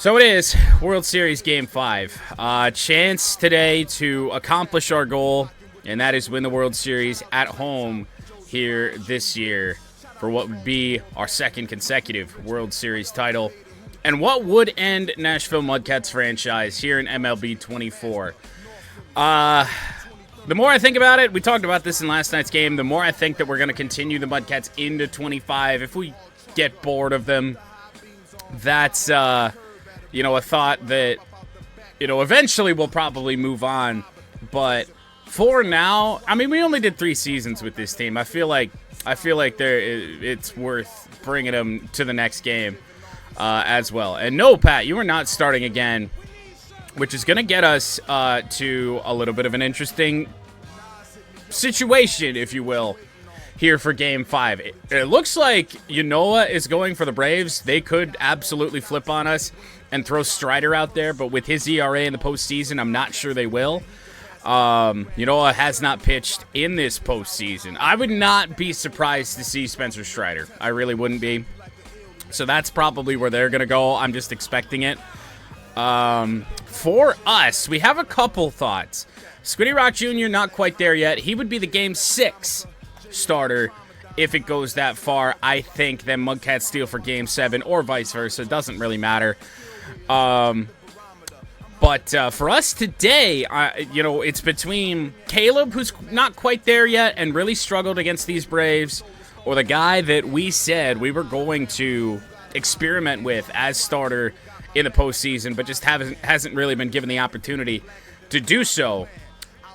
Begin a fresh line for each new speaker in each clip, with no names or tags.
So it is World Series Game 5. Chance today to accomplish our goal, and that is win the World Series at home here this year for what would be our second consecutive World Series title, and what would end Nashville MudCats franchise here in MLB 24. The more I think about it, we talked about this in last night's game, the more I think that we're going to continue the MudCats into 25. If we get bored of them, that's, a thought that, eventually we'll probably move on. But for now, I mean, we only did 3 seasons with this team. I feel like it's worth bringing them to the next game as well. And no, Pat, you are not starting again, which is going to get us to a little bit of an interesting situation, if you will, here for Game 5. It looks like Ynoa is going for the Braves. They could absolutely flip on us and throw Strider out there, but with his ERA in the postseason, I'm not sure they will. Ynoa has not pitched in this postseason. I would not be surprised to see Spencer Strider. I really wouldn't be. So that's probably where they're going to go. I'm just expecting it. For us, we have a couple thoughts. Squiddy Rock Jr. not quite there yet. He would be the Game 6 starter if it goes that far. I think then MudCats steal for Game 7 or vice versa. It doesn't really matter. But for us today, it's between Caleb, who's not quite there yet and really struggled against these Braves, or the guy that we said we were going to experiment with as starter in the postseason, but just hasn't really been given the opportunity to do so,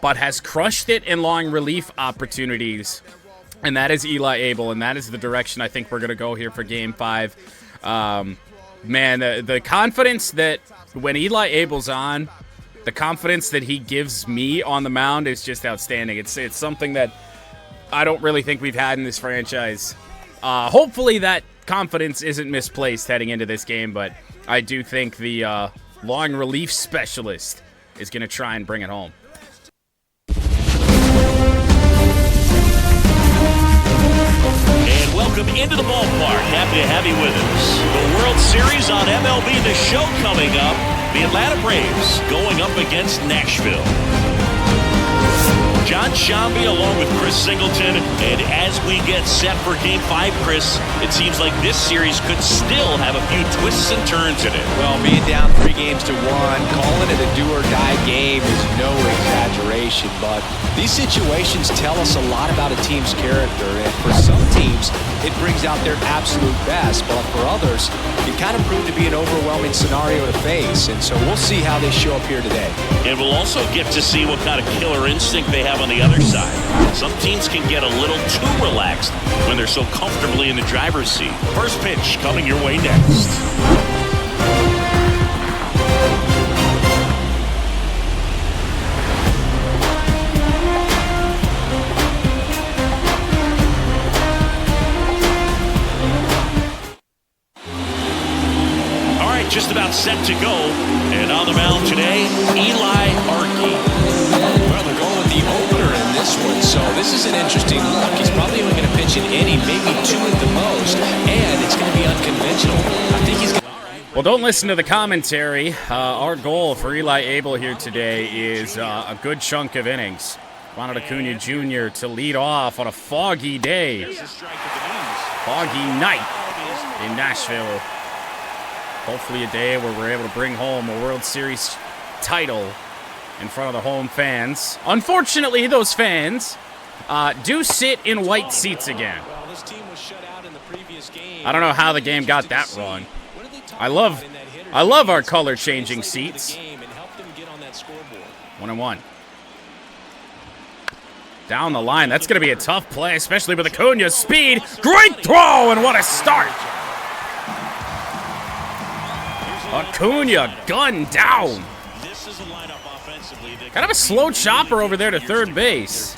but has crushed it in long relief opportunities, and that is Eli Abel, and that is the direction I think we're going to go here for Game 5. Man, the confidence that when Eli Abel's on, the confidence that he gives me on the mound is just outstanding. It's something that I don't really think we've had in this franchise. Hopefully that confidence isn't misplaced heading into this game, but I do think the long relief specialist is going to try and bring it home.
And welcome into the ballpark. Happy to have you with us. The World Series on MLB The Show coming up. The Atlanta Braves going up against Nashville. John Shambi along with Chris Singleton. And as we get set for Game 5, Chris, it seems like this series could still have a few twists and turns in it.
Well, being down 3 games to 1, calling it a do-or-die game is no exaggeration, but these situations tell us a lot about a team's character, and for some teams, it brings out their absolute best, but for others, it kind of proved to be an overwhelming scenario to face, and so we'll see how they show up here today.
And we'll also get to see what kind of killer instinct they have on the other side. Some teams can get a little too relaxed when they're so comfortably in the driver's seat. First pitch coming your way next. All right, just about set to go. And on the mound today, Eli Arkey.
Well, they're going with the opener in this one, so this is an interesting look. He's probably only going to pitch an inning, maybe 2 at the most, and it's going to be unconventional. I think he's going to...
Well, don't listen to the commentary. Our goal for Eli Abel here today is a good chunk of innings. Ronald Acuna Jr. to lead off on a foggy day. Foggy night in Nashville. Hopefully a day where we're able to bring home a World Series title in front of the home fans. Unfortunately, those fans do sit in white seats again. I don't know how the game got that wrong. I love our color-changing seats. 1-1. Down the line. That's going to be a tough play, especially with Acuna's speed. Great throw, and what a start. Acuna gunned down. Kind of a slow chopper over there to third base.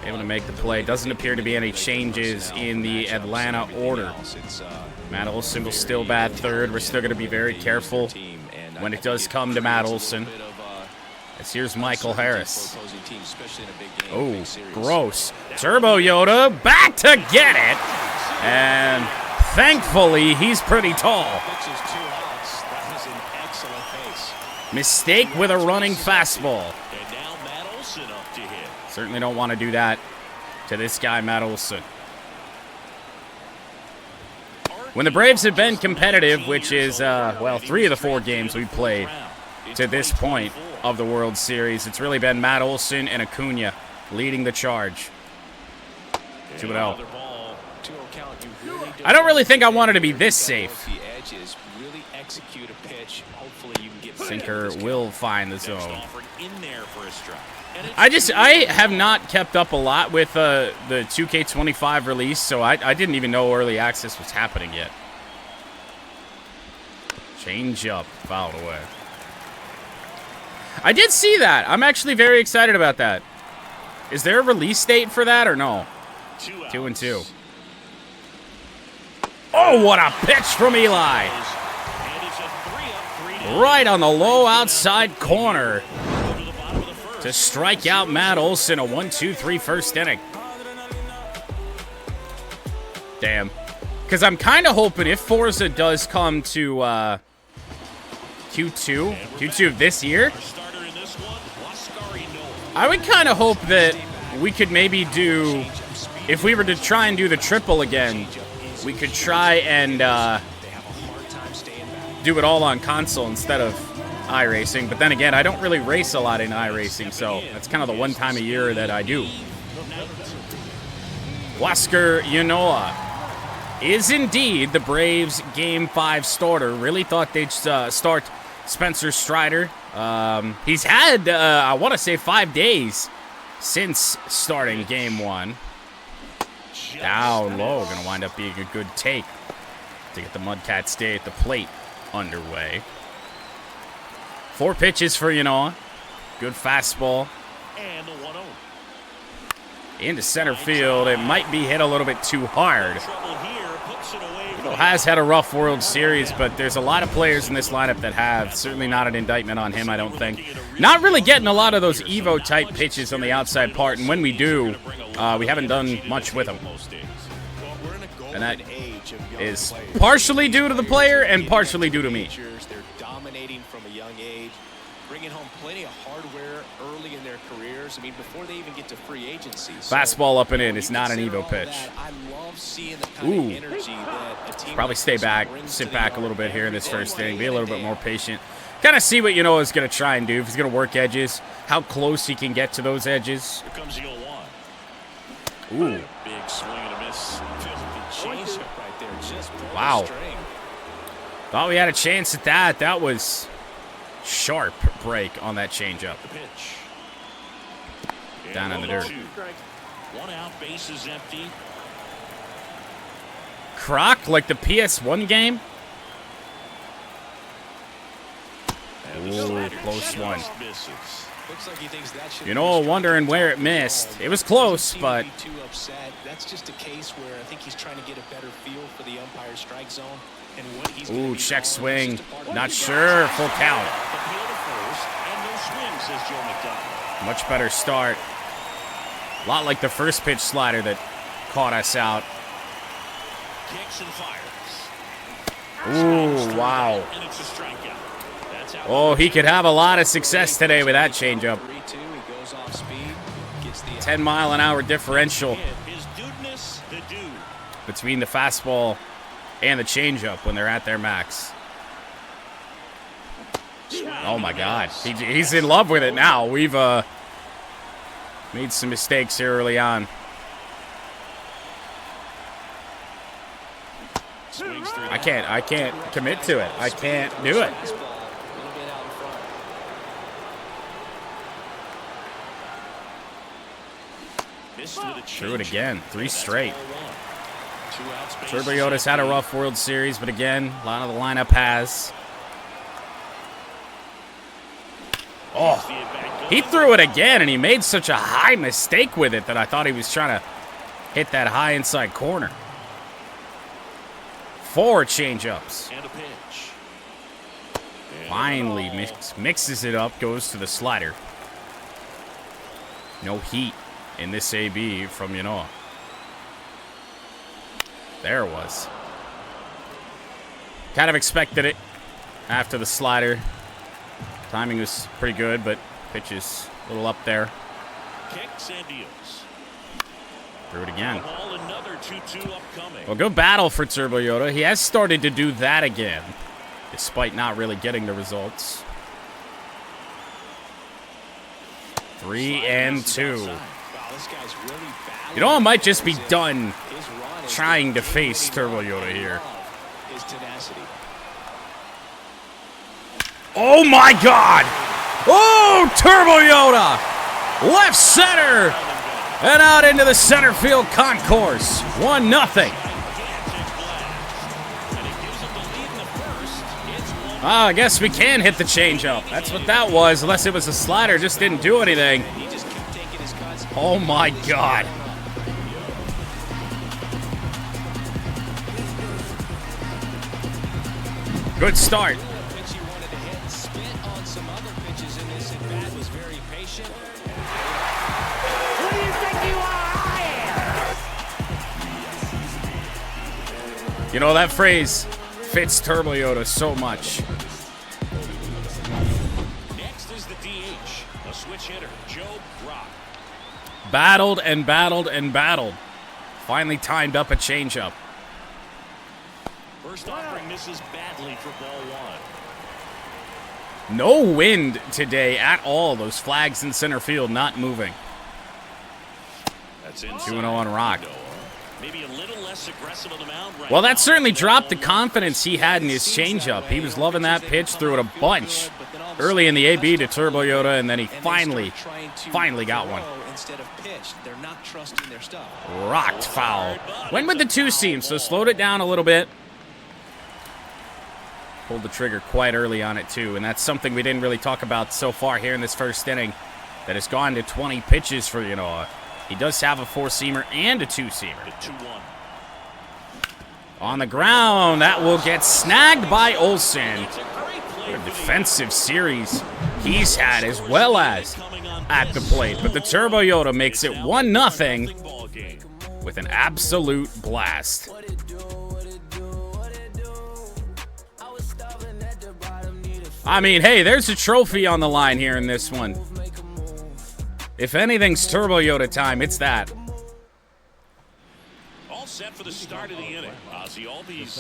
Able to make the play. Doesn't appear to be any changes in the Atlanta order. Matt Olson will still bat third. We're still going to be very careful when it does come to Matt Olson. As here's Michael Harris. Oh, gross. Turbo Yoda back to get it. And thankfully, he's pretty tall. Mistake with a running fastball.
And now Matt Olson up to hit.
Certainly don't want to do that to this guy, Matt Olson. When the Braves have been competitive, which is, well, 3 of the 4 games we've played to this point of the World Series, it's really been Matt Olson and Acuna leading the charge. 2-0. I don't really think I wanted to be this safe. Sinker will find the zone. I have not kept up a lot with the 2K25 release, so I didn't even know early access was happening yet. Change up, fouled away. I did see that. I'm actually very excited about that. Is there a release date for that or no? 2-2. Oh, what a pitch from Eli. Right on the low outside corner to strike out Matt Olson. A 1-2-3 first inning. Damn. Because I'm kind of hoping if Forza does come to Q2 of this year, I would kind of hope that we could maybe do, if we were to try and do the triple again, we could try and do it all on console instead of iRacing. But then again, I don't really race a lot in iRacing, so that's kind of the one time a year that I do. Huascar Ynoa is indeed the Braves Game 5 starter. Really thought they'd start Spencer Strider. He's had, I want to say, 5 days since starting Game 1. Down low. Going to wind up being a good take to get the MudCats stay at the plate underway. 4 pitches for Ynoa. Good fastball.
And the 1-0.
Into center field. It might be hit a little bit too hard. Has had a rough World Series, but there's a lot of players in this lineup that have. Certainly not an indictment on him, I don't think. Not really getting a lot of those Evo-type pitches on the outside part, and when we do, we haven't done much with them. And that is partially due to the player and partially due to me.
They're dominating from a young age, bringing home plenty of hardware early in their careers. I mean, before they even get to free agency.
Fastball up and in. It's not an Evo pitch. Ooh. Probably stay back, sit back a little bit here in this first inning, be a little bit more patient. Kind of see what Ynoa is going to try and do. If he's going to work edges, how close he can get to those edges.
Here comes the 0-1.
Ooh.
Big swing and a miss.
Right there, just
wow. Thought we had a chance at that. That was sharp break on that changeup.
The pitch.
Down in the dirt.
1 out, base is empty.
Croc, like the PS1 game? Ooh, close one. Ynoa wondering where it missed. It was close, but
that's just a case where I think he's trying to get a better feel for the umpire strike zone and what he's
ooh, check swing. Not sure. Full count. Much better start. A lot like the first pitch slider that caught us out.
Kicks and fires.
Ooh, wow. Oh, he could have a lot of success today with that changeup. 10-mile-an-hour differential between the fastball and the changeup when they're at their max. Oh, my God. He's in love with it now. We've made some mistakes here early on. I can't commit to it. I can't do it. Threw it again. 3 straight. Turboyota's had a rough World Series, but again, a lot of the lineup has. Oh, he threw it again, and he made such a high mistake with it that I thought he was trying to hit that high inside corner. 4 changeups. Finally mixes it up, goes to the slider. No heat in this AB from Ynoa. There it was. Kind of expected it after the slider. Timing was pretty good, but pitch is a little up there.
Kicks and deals.
Threw it again.
Ball, another 2-2 upcoming.
Well, good battle for Turbo Yoda. He has started to do that again, despite not really getting the results. 3-2. You know, I might just be done trying to face Turbo Yoda here. Oh my God! Oh, Turbo Yoda! Left center! And out into the center field concourse. 1-0. I guess we can hit the changeup. That's what that was, unless it was a slider, just didn't do anything. Oh my God. Good start. You know, that phrase fits Turbo Yoda so much.
Next is the DH, a switch hitter, Joe Rock.
Battled and battled and battled. Finally timed up a changeup.
First offering misses badly for ball one.
No wind today at all. Those flags in center field not moving.
That's
2-0 on Rock.
Maybe a little less aggressive on the mound right
Well,
now.
that certainly dropped the confidence he had in his changeup. He was loving that pitch, threw it a bunch early in the AB to Turbo Yoda, and then he finally got one. Rocked foul. Went with the two-seam, so slowed it down a little bit. Pulled the trigger quite early on it, too, and that's something we didn't really talk about so far here in this first inning, that has gone to 20 pitches for Yanoa. He does have a four-seamer and a two-seamer. On the ground, that will get snagged by Olsen. What a defensive series he's had, as well as at the plate. But the Turbo Yoda makes it 1-0 with an absolute blast. I mean, hey, there's a trophy on the line here in this one. If anything's Turbo Yoda time, it's that.
All set for the start of the inning.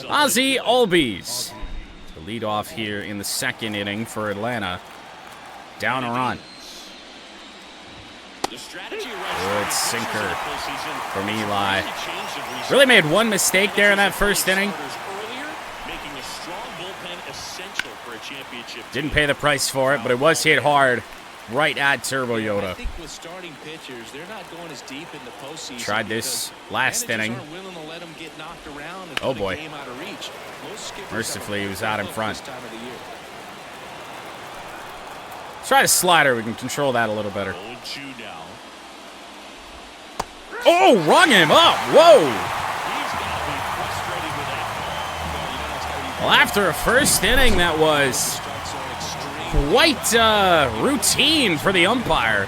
Ozzie Albies to lead off here in the second inning for Atlanta. Down a run. Good sinker from Eli. Really made one mistake there in that first inning. Didn't pay the price for it, but it was hit hard right at Turbo Yoda.
I think with starting pitchers, they're not going as deep in the postseason.
Tried this last inning. Oh boy. Mercifully, he was out in front. Let's try a slider. We can control that a little better. Oh, rung him up. Whoa. Well, after a first inning that was quite routine for the umpire.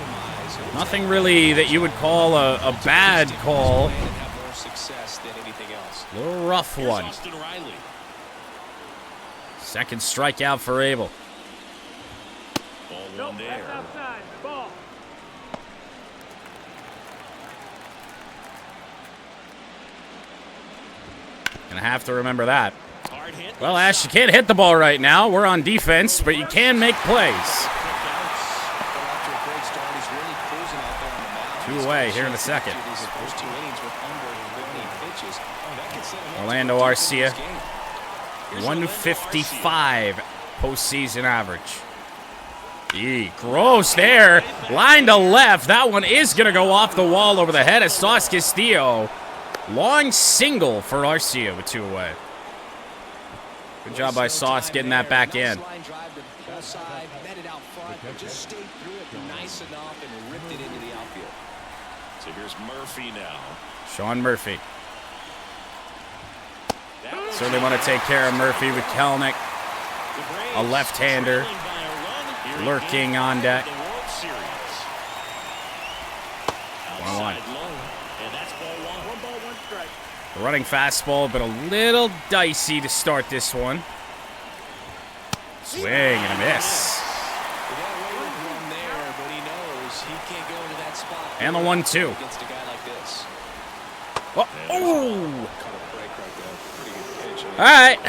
Nothing really that you would call a bad call. A little rough one. Second strikeout for Abel. Gonna have to remember that. Well, Ash, you can't hit the ball right now. We're on defense, but you can make plays. 2 away here in the second. Orlando Arcia, 155 postseason average. Gross there. Line to left. That one is going to go off the wall over the head of Sauce Castillo. Long single for Arcia with 2 away. Good job by Sauce getting that back in.
So here's Murphy now.
Sean Murphy. Certainly want to take care of Murphy with Kelnick. A left-hander lurking on deck. 1-1. The running fastball, but a little dicey to start this one. Swing and a miss. And the 1-2.
Against a guy like this.
Oh! All right.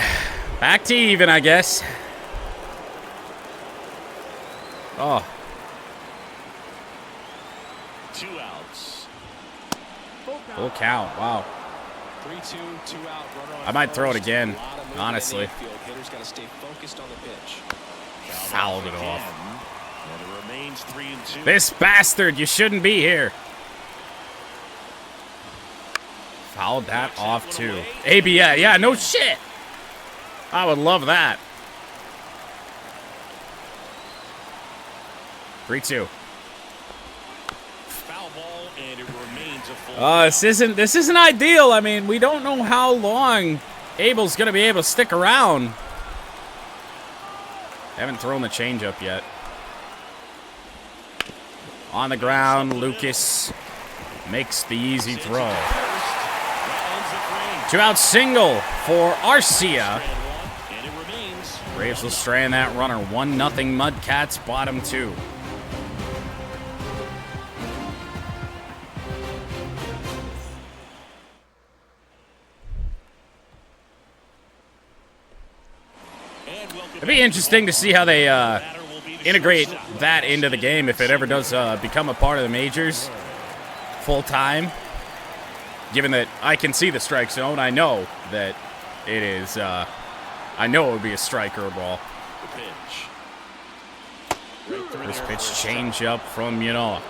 Back to even, I guess. Oh.
2 outs.
Full count. Wow.
3-2, 2 out.
I might throw it again, honestly.
Hitters got to stay focused on the pitch.
Fouled it off.
And it remains 3-2.
This bastard, you shouldn't be here. Fouled that off too. ABA, yeah, no shit. I would love that. 3-2.
Foul ball, and it remains a full.
This isn't ideal. I mean, we don't know how long Abel's gonna be able to stick around. Haven't thrown the changeup yet. On the ground, Lucas makes the easy throw. 2-out single for Arcia.
And it remains.
Braves will strand that runner. 1-0 MudCats, bottom 2. It'd be interesting to see how they integrate that into the game if it ever does become a part of the majors full time. Given that I can see the strike zone, I know that it is. I know it would be a strike or a ball.
The pitch.
First pitch change up from Yanoa.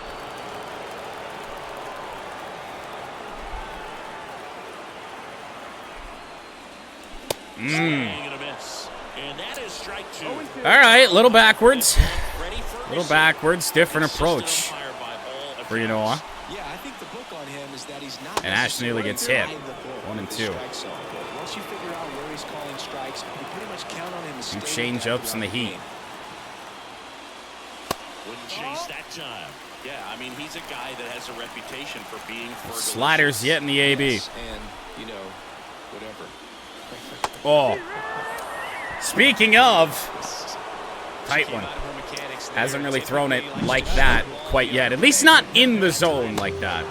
And a miss. And that is strike 2.
All right, little backwards. Little backwards, different approach for Yanoa.
Yeah, I think the book on him is that he's not.
And Ash nearly gets hit. 1 and 2.
Once you figure out where he's calling strikes, you pretty much count on him to
Two
stay
change-ups in the heat.
Wouldn't chase that time. Yeah, I mean, he's a guy that has a reputation for being fergalicious.
Sliders yet in the AB.
And, you know, whatever.
Oh. Speaking of, tight one. Hasn't really thrown it like that quite yet. At least not in the zone like that.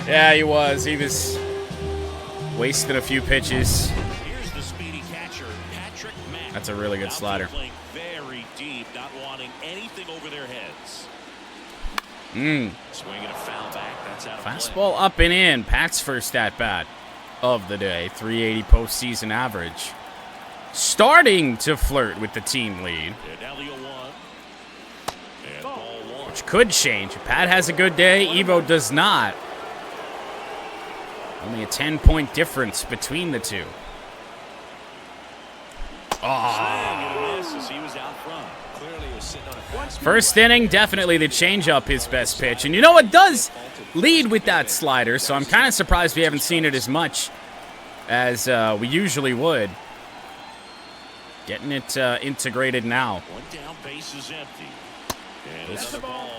Yeah, he was. He was wasting a few pitches.
Here's the speedy catcher, Patrick Mack.
That's a really good slider.
Playing very deep, not wanting anything over their heads. Swinging a foul back. That's out of play.
Fastball up and in. Pat's first at bat of the day. 380 postseason average. Starting to flirt with the team lead.
And now the 0-1. And ball 1.
Which could change. If Pat has a good day, Evo does not. Only a 10-point difference between the two. First inning, definitely the changeup his best pitch. And you know, it does lead with that slider, so I'm kind of surprised we haven't seen it as much as we usually would. Getting it integrated now.
One down, base is empty. And that's the ball.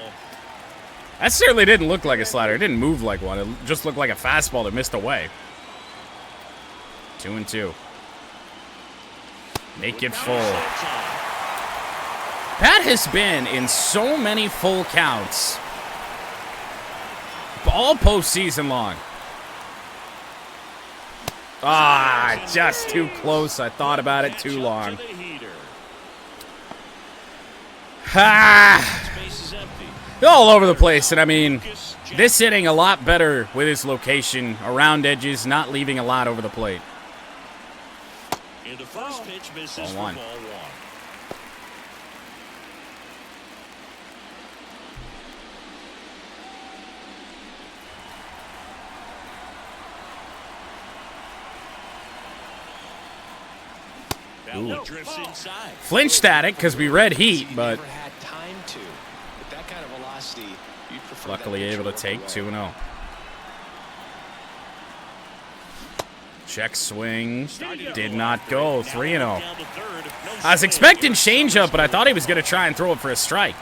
That certainly didn't look like a slider. It didn't move like one. It just looked like a fastball that missed away. 2-2. Make it full. Pat has been in so many full counts all postseason long. Ah, just too close. I thought about it too long. Ah, all over the place. And I mean, this inning a lot better with his location around edges, not leaving a lot over the plate.
And the first pitch misses
Ball
for
one.
ball 1. That drifts inside.
Flinched at it because we read heat, but
Never had time to. With that kind of velocity, you'd prefer
luckily
that
able to
pitch
take
over
2-0. Check swing. Did not go. 3-0. I was expecting changeup, but I thought he was going to try and throw it for a strike.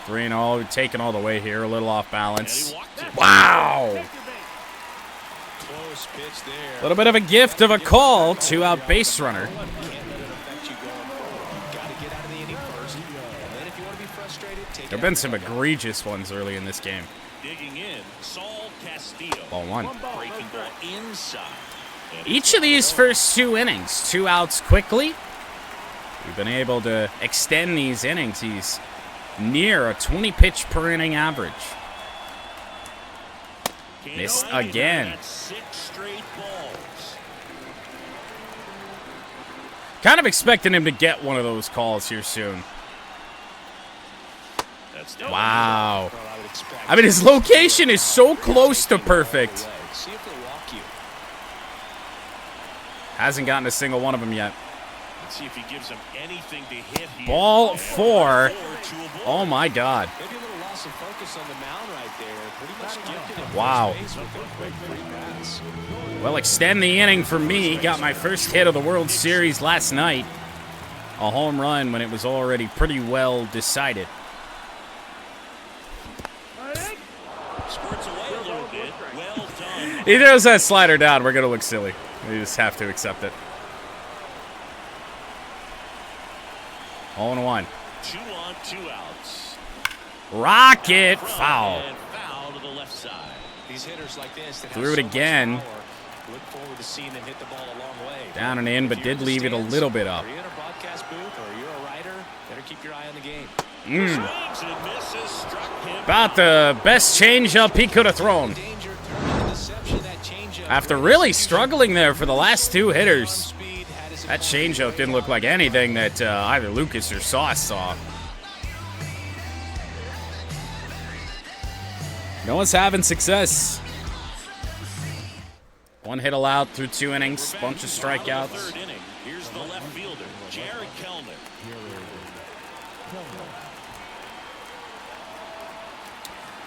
3-0. Taking all the way here. A little off balance. Wow.
Close pitch there.
A little bit of a gift of a call. 2-out base runner.
Can't let it affect you going forward. You gotta
There have been some egregious ones early in this game.
Digging in, Saul Castillo.
Ball one.
Breaking ball inside.
Each of these first 2 innings, 2 outs quickly. We've been able to extend these innings. He's near a 20 pitch per inning average. Missed again.
6 straight balls.
Kind of expecting him to get one of those calls here soon. Wow. I mean, his location is so close to perfect. Hasn't gotten a single one of them yet.
Let's see if he gives him anything to hit here.
Ball 4. Oh, my God.
Maybe a little loss of focus on the mound right there. Pretty much gifted him.
Wow.
With a quick free pass.
Well, extend the inning for me. Got my first hit of the World Series last night. A home run when it was already pretty well decided.
Squirts away a little bit. Well done.
He throws that slider down. We're going to look silly. We just have to accept it. 0-1.
2 on, 2 outs.
Rocket foul.
And foul to the left side.
These hitters like this that
Threw it again.
Look forward to seeing them hit the ball a long way.
Down and in, but did leave it a little bit up.
Are you in a broadcast booth or you're a writer? Better keep your eye on the game.
Swings and misses. Struck him.
About the best changeup he could have thrown.
Danger, turn the deception, that changeup.
After really struggling there for the last 2 hitters, that changeup didn't look like anything that either Lucas or Sauce saw. No one's having success. 1 hit allowed through 2 innings, bunch of strikeouts.
Third inning. Here's the left fielder, Jared Kelman.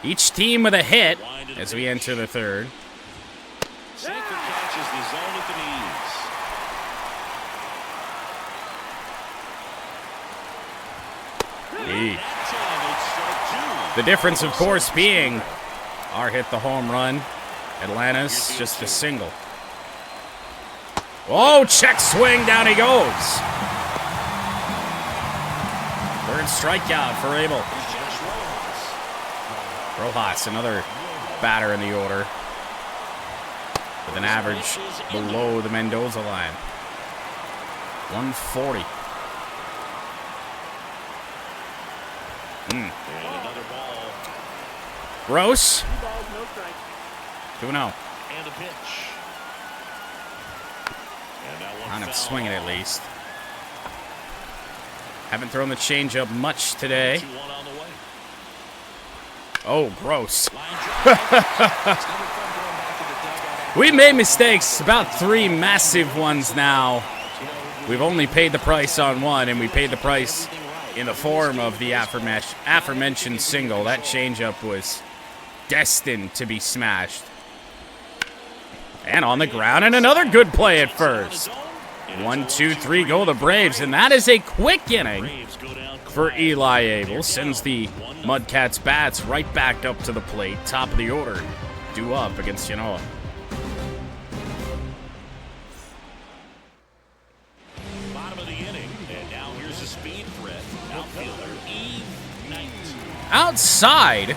Each team with a hit as we enter the 3rd.
Sinker catches the zone at the knees.
The difference, of course, being our hit the home run. Atlanta's just a single. Oh, check swing, down he goes. 3rd strikeout for Abel. Rojas, another batter in the order, with an average below the Mendoza line. 140.
And another ball.
Gross. 2-0.
And a pitch. And that one
On him
foul
swinging at
off.
least. Haven't thrown the changeup much today.
2-1 on the way.
Oh, gross.
Line drive.
We made mistakes, about 3 massive ones now. We've only paid the price on 1, and we paid the price in the form of the aforementioned single. That changeup was destined to be smashed. And on the ground, and another good play at first. 1, 2, 3, go the Braves, and that is a quick inning
Braves go down
for Eli Abel. Sends the MudCats bats right back up to the plate, top of the order, due up against Genoa.
bottom of the inning. And now here's a speed threat. Outfielder Eve Knight.
Outside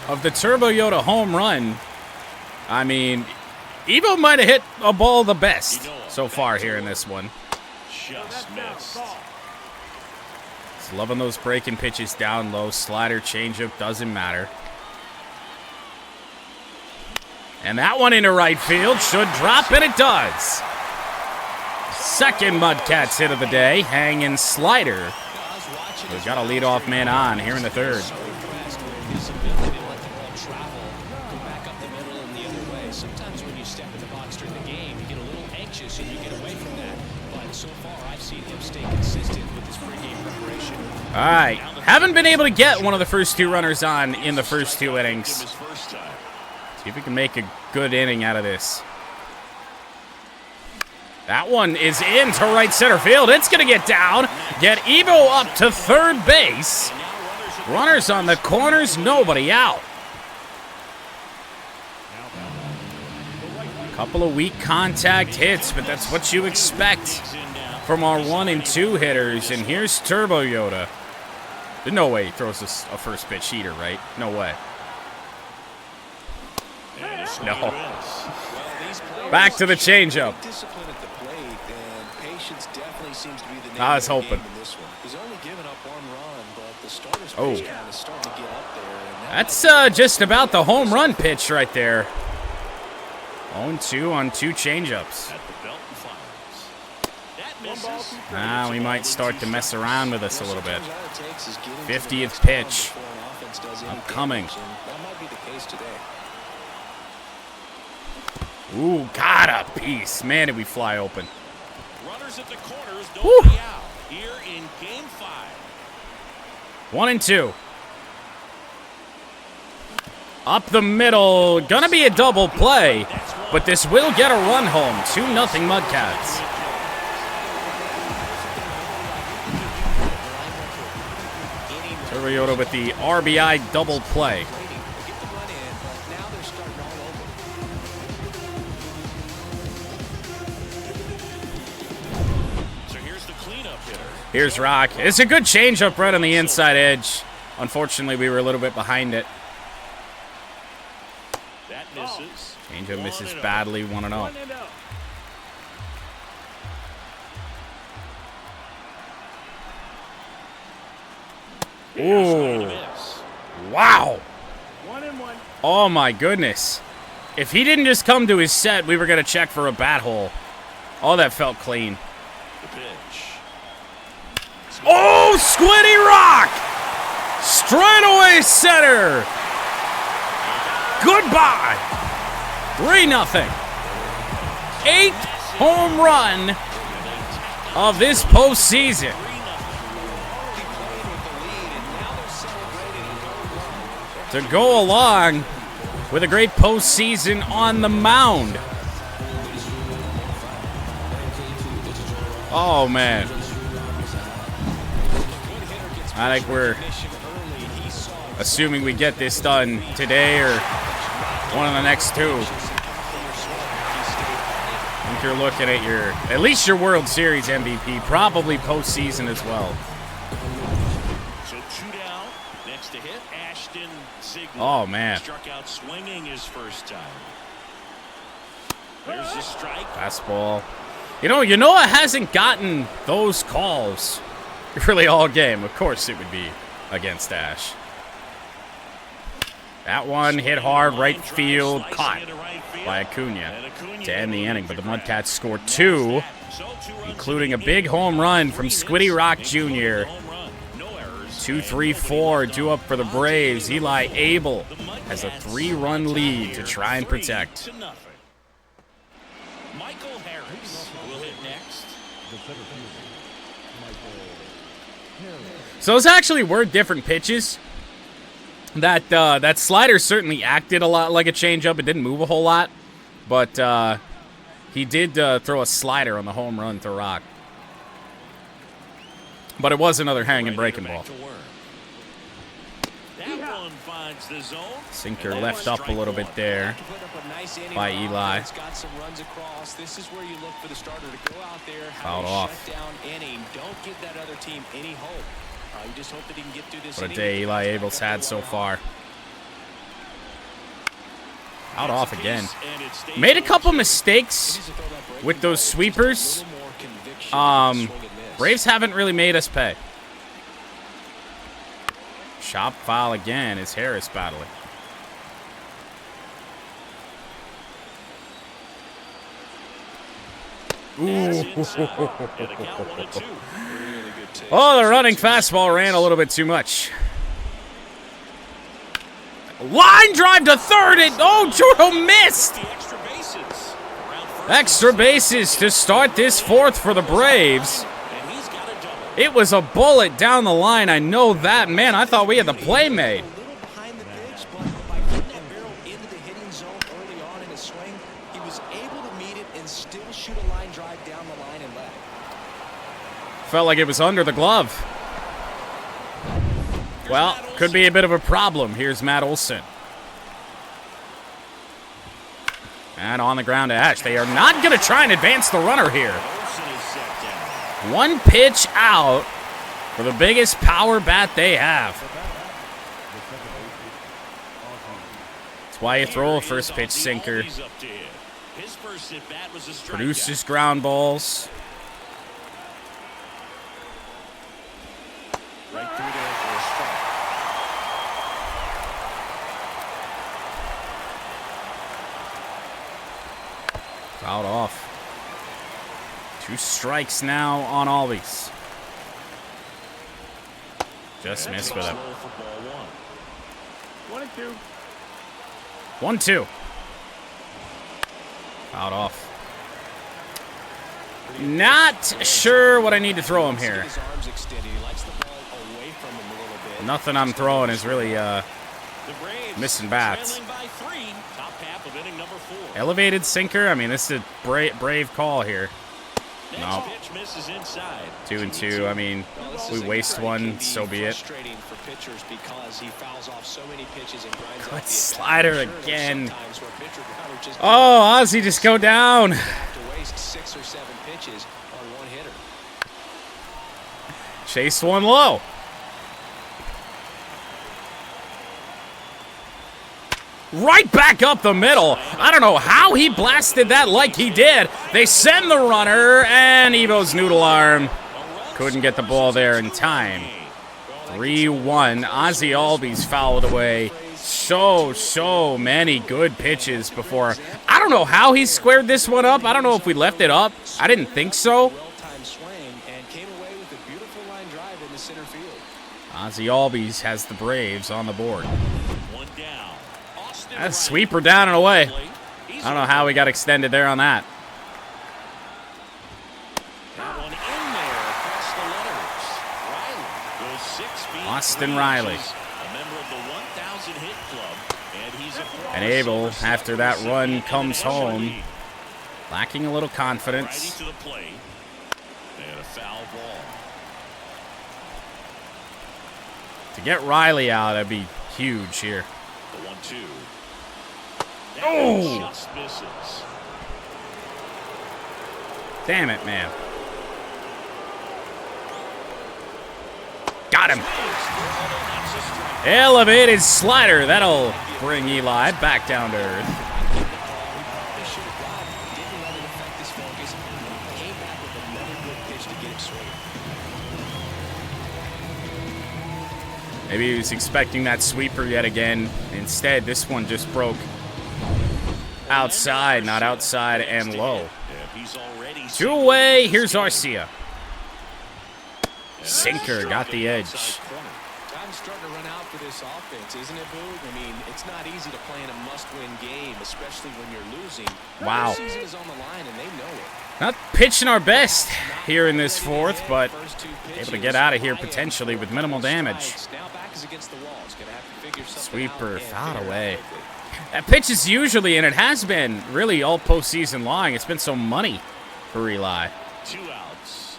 of the Turbo Yoda home run, I mean, Evo might have hit a ball the best so far here in this one.
Just missed.
He's loving those breaking pitches down low. Slider, changeup, doesn't matter. And that one into right field should drop, and it does. Second MudCats hit of the day, hanging slider. We've got a leadoff man on here in the 3rd.
His ability to let the ball travel, go back up the middle and the other way. Sometimes when you step in the box during the game, you get a little anxious and you get away from that. But so far, I've seen him stay consistent with his pregame preparation.
All right. Haven't been able to get one of the first 2 runners on in the first 2 innings.
His first time.
See if we can make a good inning out of this. That one is into right center field. It's going to get down. Get Evo up to 3rd base. Runners on the corners, nobody out. Couple of weak contact hits, but that's what you expect from our 1 and 2 hitters. And here's Turbo Yoda. There's no way he throws a first pitch heater, right? No way. No. Back to the changeup. I was hoping. Oh. That's just about the home run pitch right there. 0-2 on 2 changeups. Now we might start to mess around with us a little bit. 50th pitch. Upcoming. Ooh, got a piece. Man, did we fly open.
Runners at the corners don't be out here in game 5.
1-2. Up the middle. Gonna be a double play, but this will get a run home. 2-0 MudCats. Toyota with the RBI double play. Here's Rock. It's a good changeup right on the inside edge. Unfortunately, we were a little bit behind it. Changeup misses badly, 1-0. Ooh. Wow. Oh, my goodness. If he didn't just come to his set, we were going to check for a bat hole. Oh, that felt clean. Oh, Squiddy Rock! Straightaway center. Goodbye. 3-0. 8th home run of this postseason. To go along with a great postseason on the mound. Oh, man. I think we're assuming we get this done today or one of the next 2. I think you're looking at at least your World Series MVP, probably postseason as well.
So 2 down, next to hit, Ashton Ziegler.
Oh, man.
Struck out swinging his first time. There's the strike.
Fastball. Yanoa hasn't gotten those calls really all game. Of course it would be against Ash. That one hit hard, right field, caught by Acuna to end the inning. But the MudCats score 2, including a big home run from Squiddy Rock Jr. 2-3-4 due up for the Braves. Eli Abel has a 3-run lead to try and protect.
Michael Harris will hit next.
So those actually were different pitches. That slider certainly acted a lot like a changeup. It didn't move a whole lot, but he did throw a slider on the home run to Rock. But it was another hanging breaking ball. Sinker left up a little bit there by Eli. Fouled off. What a day Eli Abel's had so far. Out off again. Made a couple mistakes with those sweepers. Braves haven't really made us pay. Chop foul again is Harris battling. Ooh. Oh, the running fastball ran a little bit too much. Line drive to third. Juro missed. Extra bases to start this 4th for the Braves. It was a bullet down the line. I know that. Man, I thought we had the play made. Felt like it was under the glove. Well, could be a bit of a problem. Here's Matt Olson. And on the ground to Ash. They are not going to try and advance the runner here. 1 pitch out for the biggest power bat they have. That's why you throw a first pitch sinker. Produces ground balls.
Right through there for a strike.
Fouled off. 2 strikes now on Albies. Just missed with it. 1-2. Fouled off. Not sure what I need to throw him here. Nothing I'm throwing is really missing bats. Elevated sinker. I mean, this is a brave call here. No. 2-2. I mean, we waste one, so be it. Good slider again. Oh, Ozzy, just go down. Chase one low. Right back up the middle. I don't know how he blasted that like he did. They send the runner, and Evo's noodle arm couldn't get the ball there in time. 3-1. Ozzy Albies fouled away so many good pitches before. I don't know how he squared this one up. I don't know if we left it up. I didn't think so. Ozzy Albies has the Braves on the board. That's a sweeper down and away. I don't know how we got extended there on that. Austin Riley. And Abel, after that run, comes home, lacking a little confidence. To get Riley out, that'd be huge here. Oh! Damn it, man. Got him. Elevated slider. That'll bring Eli back down to earth. Maybe he was expecting that sweeper yet again. Instead, this one just broke outside, not outside and low. 2 away. Here's Arcia. Sinker got the edge.
Time's starting to run out for this offense, isn't it, Boog? I mean, it's not easy to play in a must-win game, especially when you're losing.
Wow.
The season is on the line, and they know it.
Not pitching our best here in this fourth, but able to get out of here potentially with minimal damage. Sweeper fouled away. That pitch is usually, and it has been really all postseason long, it's been so money for Eli.
2 outs.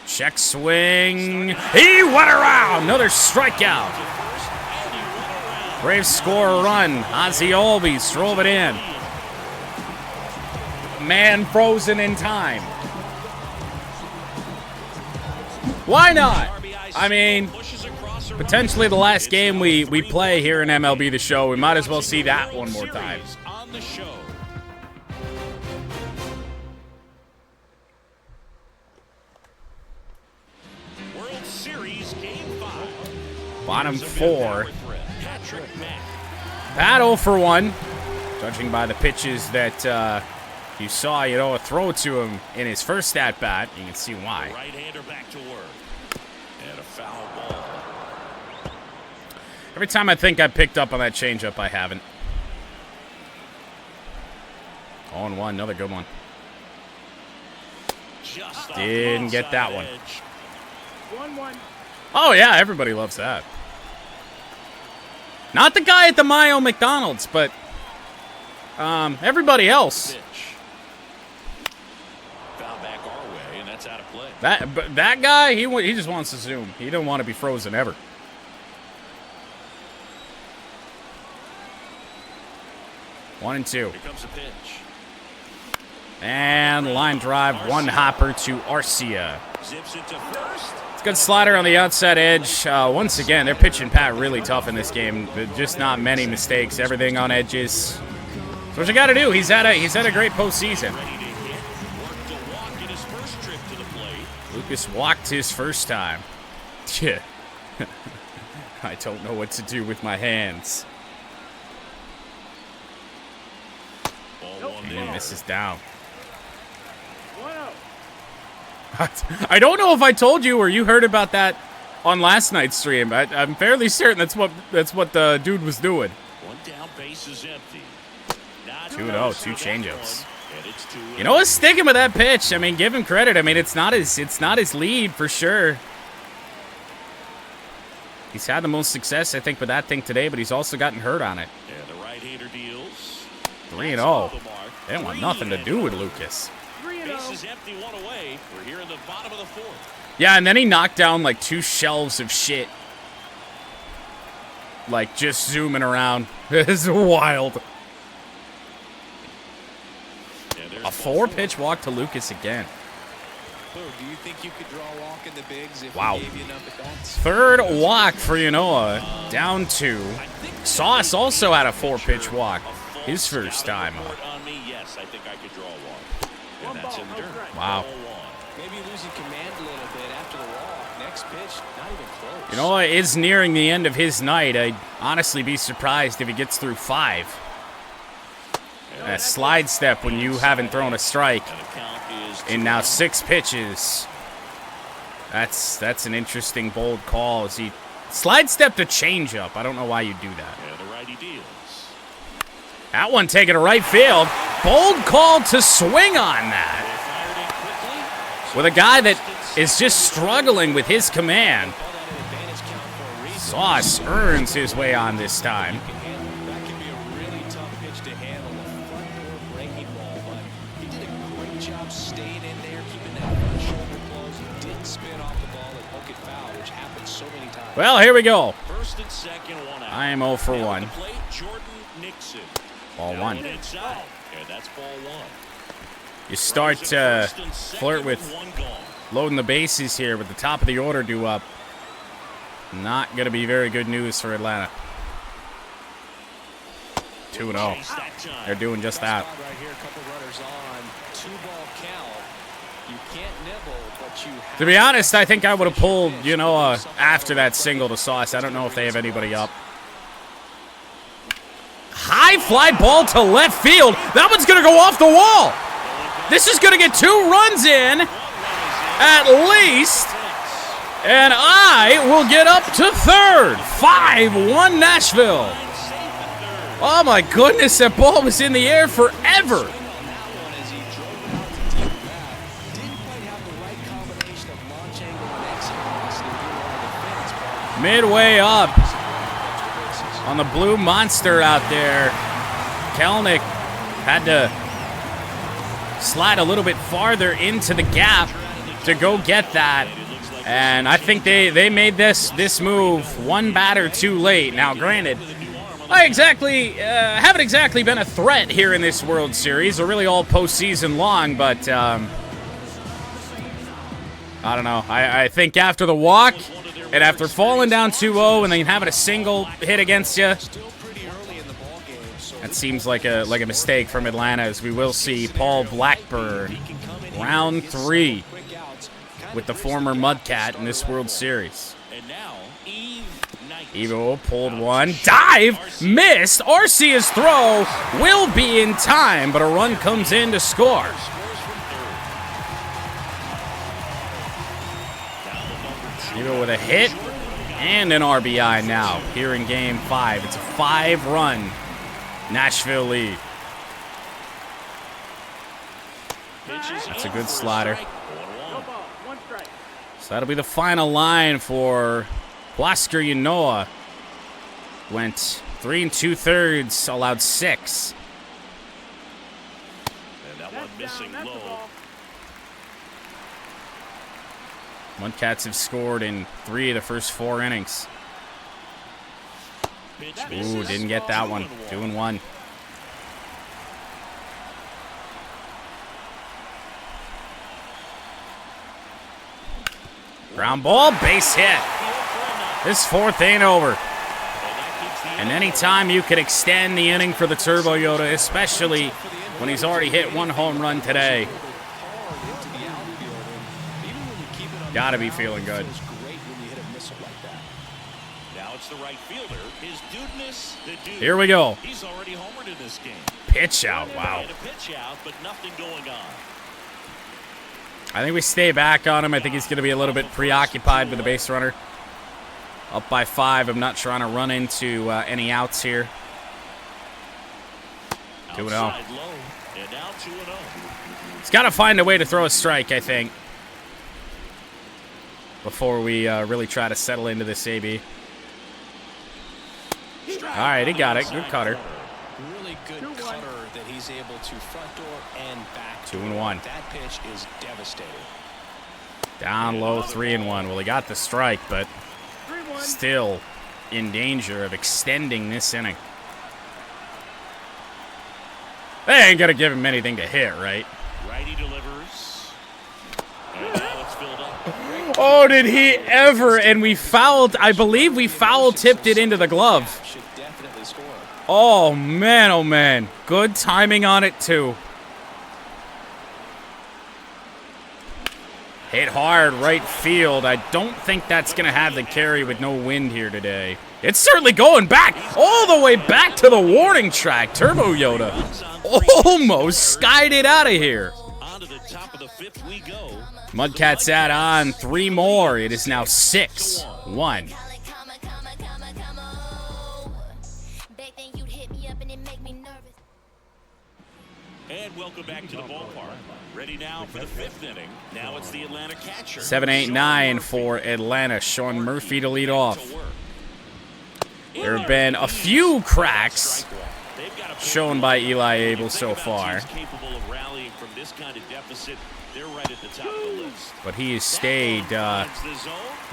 Check swing. He went around. Another strikeout. Braves score a run. Ozzy Albies drove it in. Man frozen in time. Why not? I mean, potentially the last game we play here in MLB The Show. We might as well see that one more time.
World Series Game 5.
Bottom 4. Bat 0 for 1. Judging by the pitches that you saw, a throw to him in his first at-bat, you can see why.
Right-hander back to work. And a foul ball.
Every time I think I picked up on that changeup, I haven't. 0-1, another good one. Didn't get that one.
1-1.
Oh, yeah, everybody loves that. Not the guy at the Mayo McDonald's, but everybody else.
Foul back our way, and that's out of play.
That guy, he just wants to zoom. He don't want to be frozen ever. One and 2.
Here comes a pitch.
And line drive, one hopper to Arcia.
Zips it to first.
It's a good slider on the outside edge. Once again, they're pitching Pat really tough in this game. Just not many mistakes. Everything on edges. That's what you got to do. He's had a great postseason. Lucas walked his first time. Yeah. I don't know what to do with my hands. And misses down. I don't know if I told you or you heard about that on last night's stream. I'm fairly certain that's what the dude was doing.
One down, base is empty.
2-0, 2 changeups. You know what's sticking with that pitch? I mean, give him credit. I mean, it's not his lead for sure. He's had the most success, I think, with that thing today, but he's also gotten hurt on it.
And the right-hander deals.
3-0. They don't want nothing to do with Lucas.
Base is empty, one away. We're here in the bottom of the fourth.
Yeah, and then he knocked down like 2 shelves of shit. Like, just zooming around. It's wild. A 4-pitch walk to Lucas again.
Do you think you could draw a walk in the bigs if
wow.
we gave you enough at bats?
3rd walk for Yanoa. Down 2. Sauce also had a 4-pitch walk. His first time.
Yes, I think I could draw a walk. And that's in dirt.
Wow.
Maybe losing command a little bit after the walk. Next pitch, not even close.
Yanoa is nearing the end of his night. I'd honestly be surprised if he gets through 5. A slide step when you haven't thrown a strike in now 6 pitches. That's an interesting, bold call. As he slide stepped a changeup. I don't know why you do that.
And the righty deals.
That one taken to right field. Bold call to swing on that. With a guy that is just struggling with his command. Sauce earns his way on this time. Well, here we go.
First and second, one out.
I am 0 for 1. Ball 1.
And that's ball 1.
You start to flirt with loading the bases here with the top of the order due up. Not going to be very good news for Atlanta. 2-0. They're doing just that. To be honest, I think I would have pulled, after that single to Sauce. I don't know if they have anybody up. High fly ball to left field. That one's going to go off the wall. This is going to get 2 runs in, at least. And I will get up to 3rd. 5-1 Nashville. Oh, my goodness. That ball was in the air forever. Midway up on the blue monster out there. Kelnick had to slide a little bit farther into the gap to go get that. And I think they made this move 1 batter too late. Now, granted, I haven't exactly been a threat here in this World Series, or really all postseason long, but I don't know. I think after the walk, and after falling down 2-0 and then having a single hit against you, that seems like a mistake from Atlanta, as we will see Paul Blackburn, round 3, with the former Mudcat in this World Series. Evo pulled one, dive, missed. Arcia's throw will be in time, but a run comes in to score. Evo with a hit and an RBI now here in Game 5. It's a 5-run Nashville lead. That's a good slider. So that'll be the final line for Huascar Ynoa. Went 3 2/3, allowed 6.
And that one missing low.
MudCats have scored in 3 of the first 4 innings. Ooh, didn't get that one. 2-1. Ground ball, base hit. This fourth ain't over. And anytime you can extend the inning for the Turbo Yoda, especially when he's already hit one home run today, gotta be feeling good.
Now it's the right fielder. His dudeness, the dude.
Here we go.
He's already homered in this game.
Pitch out, wow.
And a pitch out, but nothing going on.
I think we stay back on him. I think he's going to be a little bit preoccupied with the base runner. Up by 5. I'm not trying to run into any outs here. 2-0.
And now 2-0.
He's got to find a way to throw a strike, I think, before we really try to settle into this AB. All right, he got it. Good cutter.
Really good cutter that he's able to front door and back.
2-1.
That pitch is devastating.
Down low, 3-1. Well, he got the strike, but still in danger of extending this inning. They ain't gonna give him anything to hit, right?
Righty delivers. And now it's filled up.
Oh, did he ever? And we fouled, I believe we foul tipped it into the glove.
Should definitely score.
Oh, man, oh, man. Good timing on it, too. Hit hard right field. I don't think that's going to have the carry with no wind here today. It's certainly going back, all the way back to the warning track. Turbo Yoda almost skied it out of here.
On to the top of the 5th we go.
MudCats add on 3 more. It is now 6-1.
And welcome back to the ballpark. Ready now for the 5th inning. Now it's the Atlanta catcher.
7-8-9 for Atlanta. Sean Murphy to lead off. There have been a few cracks shown by Eli Abel so far, but he has stayed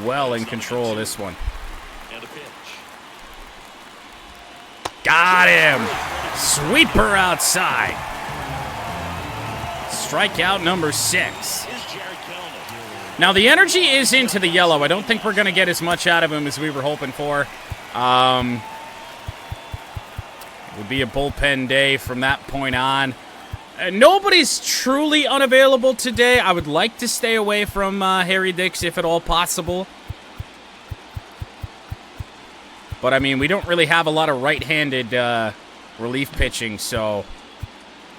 well in control of this one. Got him! Sweeper outside. Strikeout number 6. Now the energy is into the yellow. I don't think we're going to get as much out of him as we were hoping for. It would be a bullpen day from that point on. Nobody's truly unavailable today. I would like to stay away from Harry Dix if at all possible. But, I mean, we don't really have a lot of right-handed relief pitching, so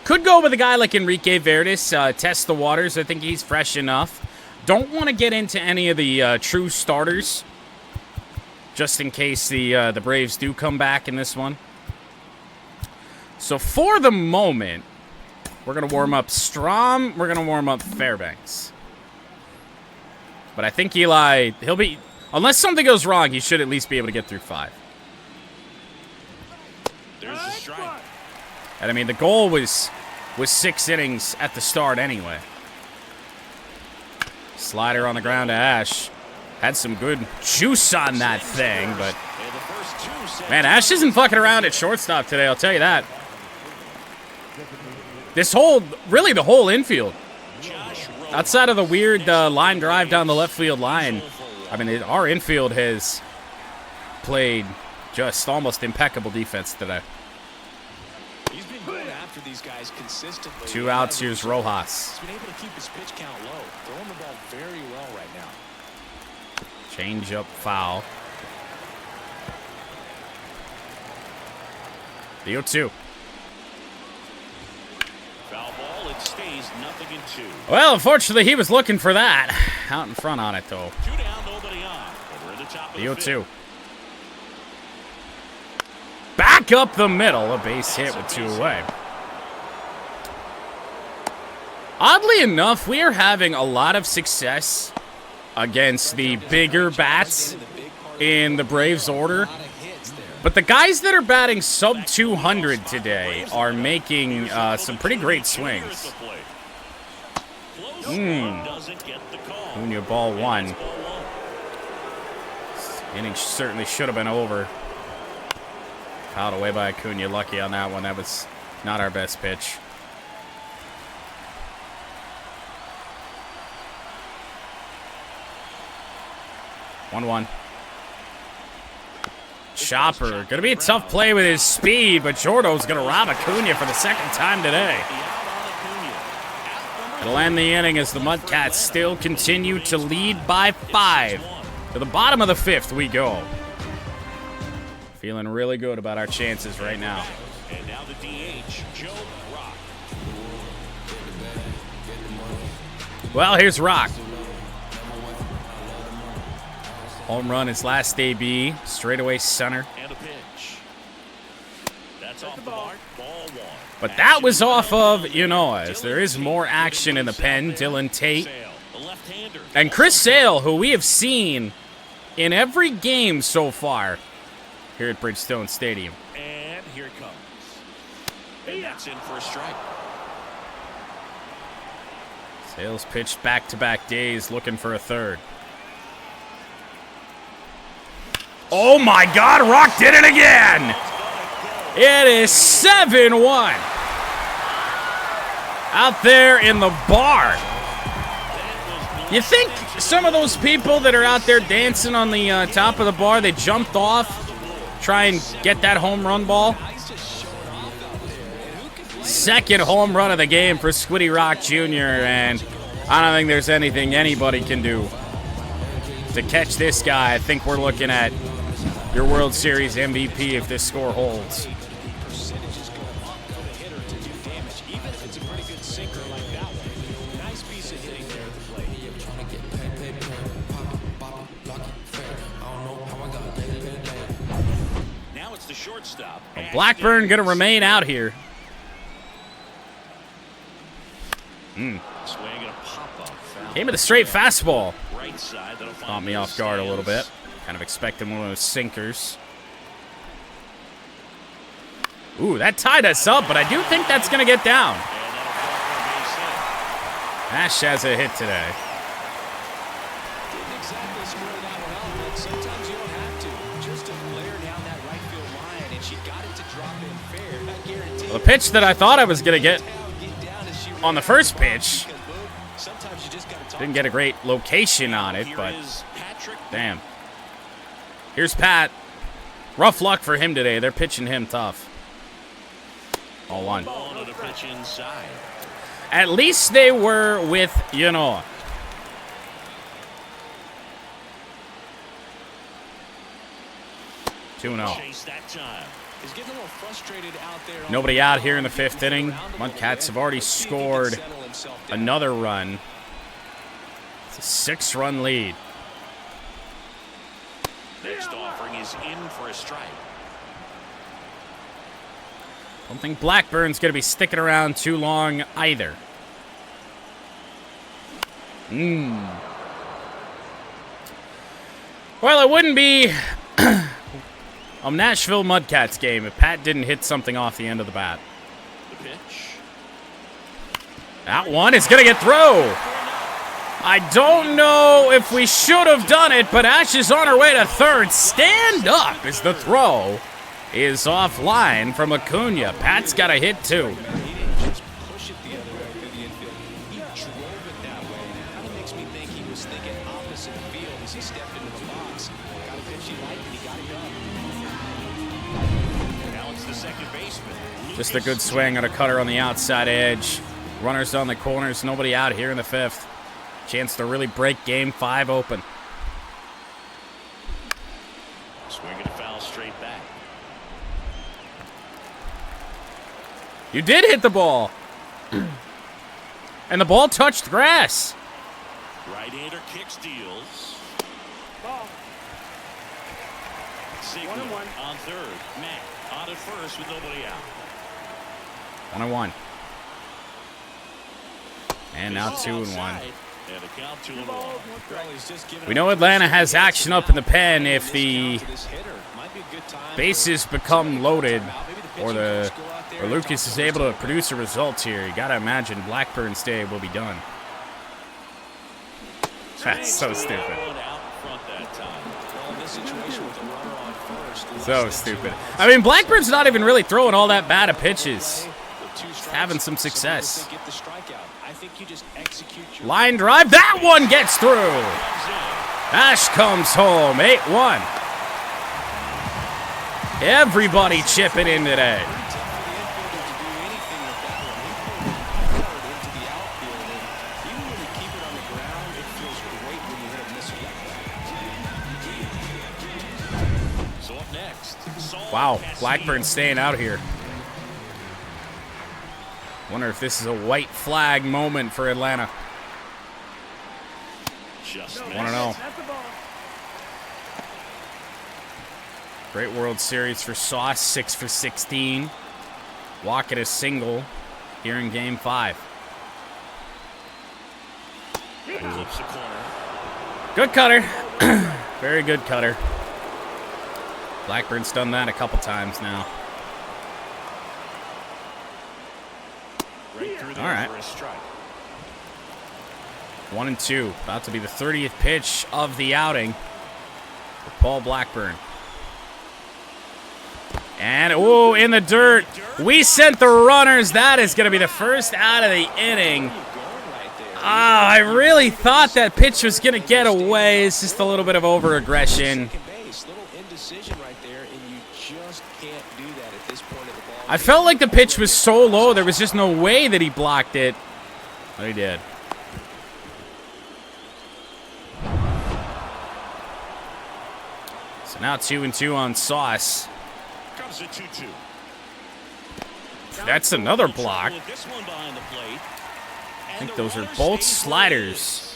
could go with a guy like Enrique Verdes, test the waters. I think he's fresh enough. Don't want to get into any of the true starters, just in case the Braves do come back in this one. So for the moment, we're going to warm up Strom. We're going to warm up Fairbanks. But I think Eli, he'll be, unless something goes wrong, he should at least be able to get through 5.
There's the strike.
And I mean, the goal was 6 innings at the start anyway. Slider on the ground to Ash. Had some good juice on that thing, but man, Ash isn't fucking around at shortstop today, I'll tell you that. Really the whole infield. Outside of the weird line drive down the left field line, I mean, our infield has played just almost impeccable defense today.
He's been going after these guys consistently.
2 outs, here's Rojas.
He's been able to keep his pitch count low, throwing the ball very well right now.
Change up, foul. The 0-2.
Foul ball, it stays 0-2.
Well, unfortunately, he was looking for that. Out in front on it, though.
2 down, nobody on. And we're in the top of
The
the
0-2. Back up the middle. A base hit with 2 away. Oddly enough, we are having a lot of success against the bigger bats in the Braves order. But the guys that are batting sub 200 today are making some pretty great swings. Acuna ball 1. Inning certainly should have been over. Fouled away by Acuna. Lucky on that one. That was not our best pitch. 1-1. Chopper. Gonna be a tough play with his speed, but Jordo's gonna rob Acuna for the second time today. It'll end the inning as the MudCats still continue to lead by 5. To the bottom of the 5th we go. Feeling really good about our chances right now.
And now the DH, Joe Rock.
Well, here's Rock. Home run his last AB. Straightaway center.
And a pitch. That's off the mark. Ball 1.
But that was off of, as there is more action in the pen. Dylan Tate. And Chris Sale, who we have seen in every game so far here at Bridgestone Stadium.
And here it comes. And that's in for a strike.
Sale's pitched back-to-back days looking for a third. Oh my God, Rock did it again! It is 7-1. Out there in the bar. You think some of those people that are out there dancing on the top of the bar, they jumped off, try and get that home run ball? Second home run of the game for Squiddy Rock Jr., and I don't think there's anything anybody can do to catch this guy. I think we're looking at your World Series MVP if this score holds.
Now it's the shortstop.
Well, Blackburn going to remain out here. Came with a straight fastball. Caught me off guard a little bit. Kind of expecting one of those sinkers. Ooh, that tied us up, but I do think that's going to get down. Ash has a hit today. Well, the pitch that I thought I was going to get on the first pitch, didn't get a great location on it, but damn. Here's Pat. Rough luck for him today. They're pitching him tough. 0-1. At least they were with Yanoa. Nobody out here in the 5th inning. MudCats have already scored another run. It's a 6-run lead.
Next offering is in for a strike.
Don't think Blackburn's going to be sticking around too long either. Well, it wouldn't be a Nashville MudCats game if Pat didn't hit something off the end of the bat.
The pitch.
That one is going to get through. I don't know if we should have done it, but Ash is on her way to third. Stand up as the throw is offline from Acuna. Pat's got a hit too. Just a good swing on a cutter on the outside edge. Runners on the corners. Nobody out here in the 5th. Chance to really break Game 5 open.
Swinging a foul straight back.
You did hit the ball. And the ball touched grass.
Right-hander kick steals.
Ball.
1-1 on third. Matt on at first with nobody out.
1-1. And now 2-1.
And a count 2-1.
We know Atlanta has action up in the pen if the bases become loaded or Lucas is able to produce a result here. You got to imagine Blackburn's day will be done. That's so stupid. So stupid. I mean, Blackburn's not even really throwing all that bad of pitches. Just having some success. Line drive. That one gets through. Ash comes home, 8-1. Everybody chipping in today. Wow, Blackburn staying out here. Wonder if this is a white flag moment for Atlanta. Want to know. Great World Series for Sauce, 6 for 16. Walk at a single here in Game 5. Good cutter. Very good cutter. Blackburn's done that a couple times now. All right. 1-2. About to be the 30th pitch of the outing for Paul Blackburn. And, ooh, in the dirt. We sent the runners. That is going to be the first out of the inning. I really thought that pitch was going to get away. It's just a little bit of over-aggression. I felt like the pitch was so low, there was just no way that he blocked it. But he did. So now 2-2 on Sauce. That's another block. I think those are both sliders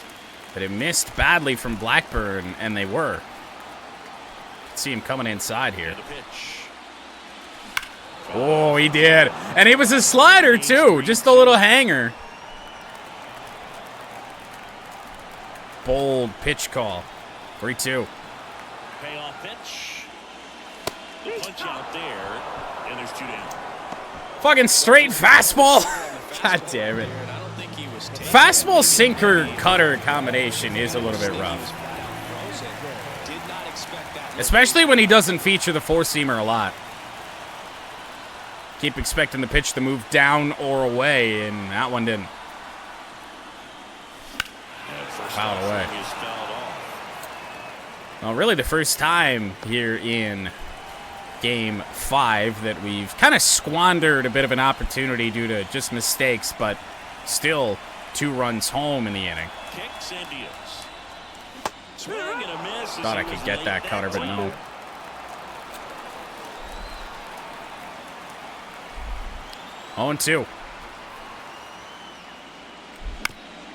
that have missed badly from Blackburn, and they were. See him coming inside here. Oh, he did. And it was a slider, too. Just a little hanger. Bold pitch call. 3-2.
Payoff pitch. The punch out there, and there's 2 down.
Fucking straight fastball. God damn it. Fastball sinker cutter combination is a little bit rough. Especially when he doesn't feature the four-seamer a lot. Keep expecting the pitch to move down or away, and that one didn't. Fouled away. Well, really the first time here in Game 5 that we've kind of squandered a bit of an opportunity due to just mistakes, but still 2 runs home in the inning. Thought I could get that cutter, but no. Oh, 2.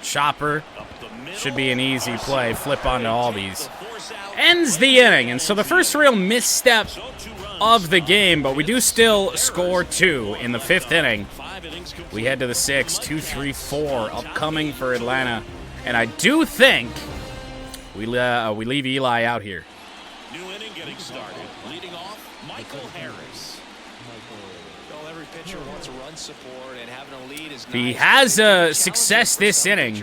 Chopper. Should be an easy play. Flip onto Albies. Ends the inning. And so the first real misstep of the game, but we do still score 2 in the 5th inning. We head to the 6th. 2-3-4 upcoming for Atlanta. And I do think we leave Eli out here.
New inning getting started. Leading off, Michael Harris.
Every pitcher wants a run support, and having a lead is nice.
He has success this inning.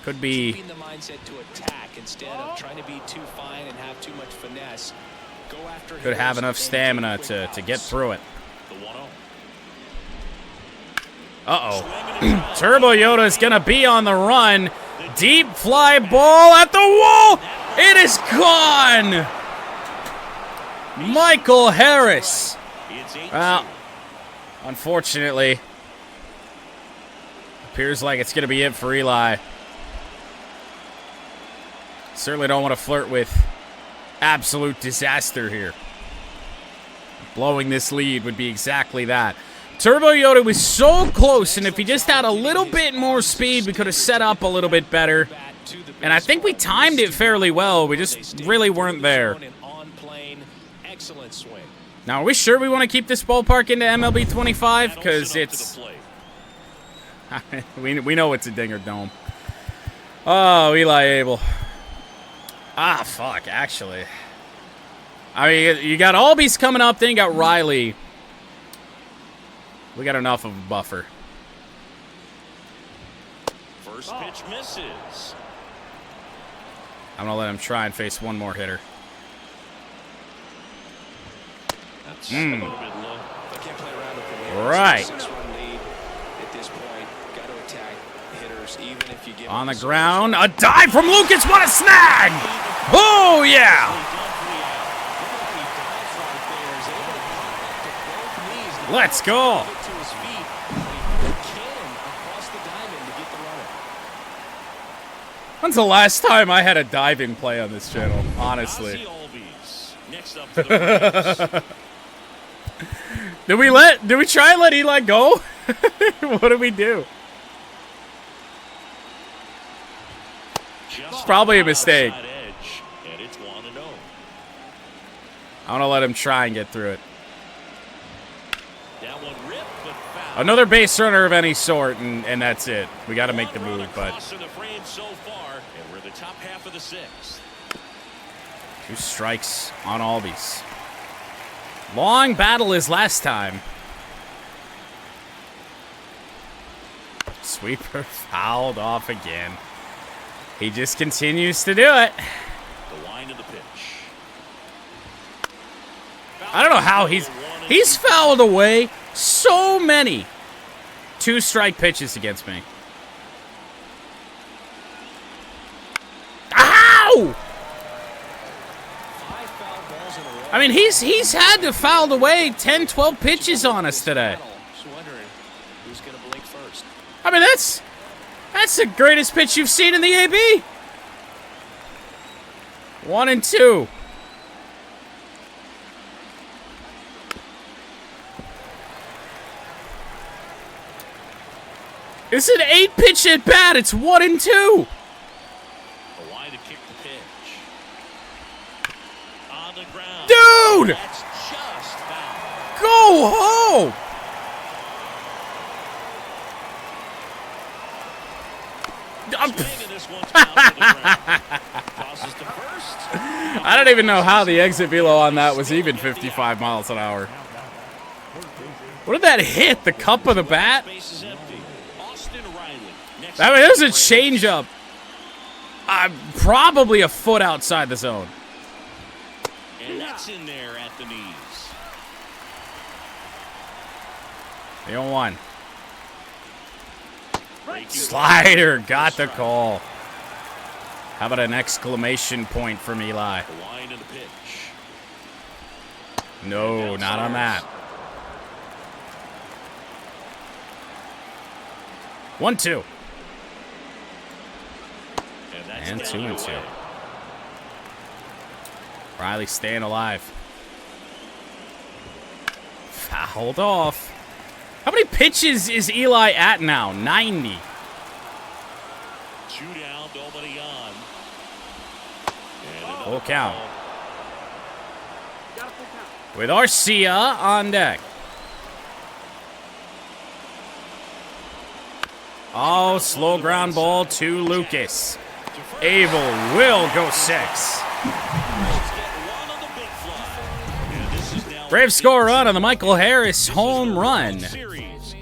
Could be
the mindset to attack instead of trying to be too fine and have too much finesse. Go after
could have enough stamina to get through it. Uh-oh. Turbo Yoda is going to be on the run. Deep fly ball at the wall. It is gone. Michael Harris. Well, unfortunately, appears like it's going to be it for Eli. Certainly don't want to flirt with absolute disaster here. Blowing this lead would be exactly that. Turbo Yoda was so close, and if he just had a little bit more speed, we could have set up a little bit better. And I think we timed it fairly well. We just really weren't there. Now, are we sure we want to keep this ballpark into MLB 25? Because it's... we know it's a dinger dome. Oh, Eli Abel. Ah, fuck, actually. I mean, you got Albies coming up, then you got Riley. We got enough of a buffer.
First pitch misses.
I'm going to let him try and face one more hitter.
That's a little bit low.
Right. On the ground. A dive from Lucas. What a snag! Oh, yeah. Let's go. When's the last time I had a diving play on this channel? Honestly. Did we try and let Eli go? What did we do? It's probably a mistake. I want to let him try and get through it. Another base runner of any sort, and that's it. We got to make the move, but 2 strikes on Albies. Long battle as last time. Sweeper fouled off again. He just continues to do it.
The line of the pitch.
I don't know how he's fouled away so many 2-strike pitches against me. Ow! I mean, he's had to foul away 10, 12 pitches on us today. I mean, that's the greatest pitch you've seen in the AB. 1 and 2. It's an 8-pitch at bat. It's 1 and 2.
The line to kick the pitch. On the ground.
Dude!
That's just foul.
Go home! I don't even know how the exit velo on that was even 55 miles an hour. What did that hit? The cup of the bat? I mean, it was a changeup. Probably a foot outside the zone.
And that's in there at the knees.
0-1. Slider got the call. How about an exclamation point from Eli?
The line of the pitch.
No, not on that. 1-2. And 2 and 2. Riley staying alive. Fouled off. How many pitches is Eli at now? 90.
2 down, nobody on.
Full count. With Arcia on deck. Oh, slow ground ball to Lucas. Abel will go 6. Braves score a run on the Michael Harris home run.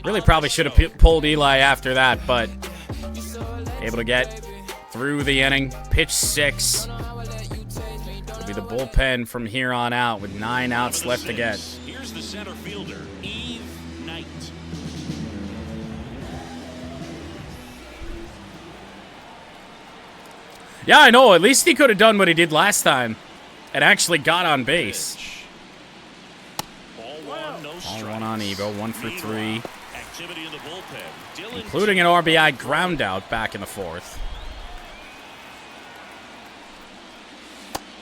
Really probably should have pulled Eli after that, but able to get through the inning. Pitch 6. It'll be the bullpen from here on out with 9 outs left to get.
Here's the center fielder, Eve Knight.
Yeah, I know. At least he could have done what he did last time and actually got on base. All 1 on Evo, 1 for 3. Including an RBI ground out back in the 4th.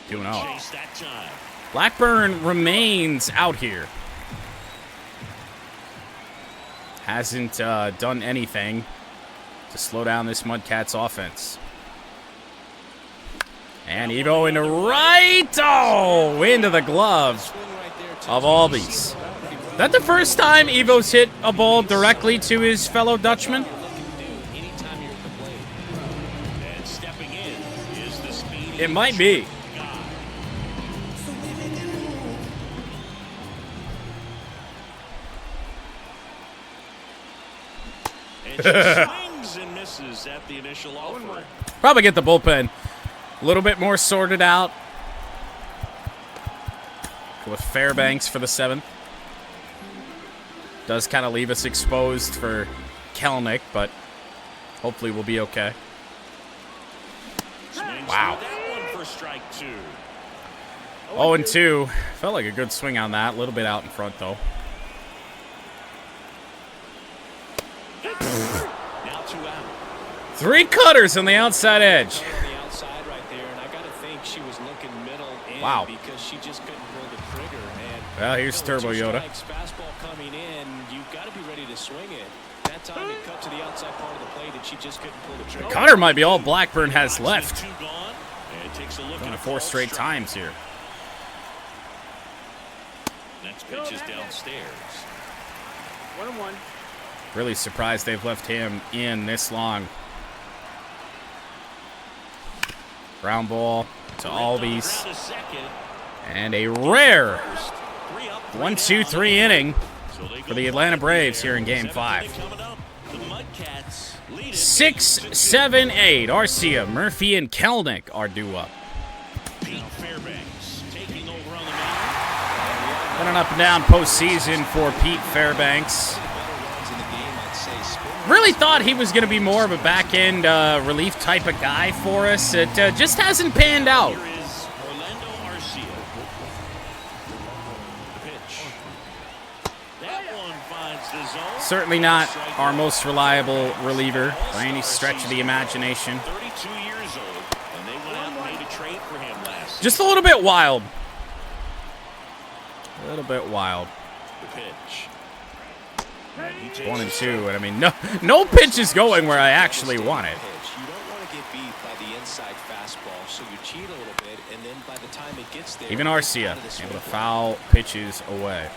2-0. Blackburn remains out here. Hasn't done anything to slow down this MudCats offense. And Evo into right. Oh, into the glove of Albies. Is that the first time Evo's hit a ball directly to his fellow Dutchman? It might be.
Swings and misses at the initial offer.
Probably get the bullpen a little bit more sorted out. Go with Fairbanks for the 7th. Does kind of leave us exposed for Kelnick, but hopefully we'll be okay. Wow.
strike 2.
0-2. Felt like a good swing on that. A little bit out in front, though.
Now 2 out.
3 cutters on the outside edge.
On the outside right there, and I gotta think she was looking middle in
Wow.
because she just couldn't pull the trigger. And
Well, here's Turbo Yoda.
Fastball coming in, you've got to be ready to swing it. That time it cut to the outside part of the plate, and she just couldn't pull the trigger.
Cutter might be all Blackburn has left.
2 gone. And takes a look
Going
at
to 4 straight
strike.
times here.
Next pitch is downstairs.
1-1.
Really surprised they've left him in this long. Ground ball to Albies.
Ground to second.
And a rare
First, 3 up, 3
1-2-3
down.
inning
So they
for
go
the Atlanta
right
Braves
there.
here in Game
7th
5.
inning coming up. The MudCats lead it
6,
8-2.
7, 8. Arcia, Murphy, and Kelnick are due up.
Pete Fairbanks taking over on the mound.
Been an up and down postseason for Pete Fairbanks. Really thought he was going to be more of a back-end relief type of guy for us. It just hasn't panned out.
Here is Orlando Arcia. The pitch. That one finds the zone.
Certainly not our most reliable reliever by any stretch of the imagination.
32 years old, and they went out and made a trade for him last
Just a little bit wild. A little bit wild.
The pitch. And he takes
1-2, and I mean, no pitch is going where I actually want it.
You don't want to get beat by the inside fastball, so you cheat a little bit, and then by the time it gets there,
Even
you're
Arcia
out of the swing
able to
lane.
foul pitches away.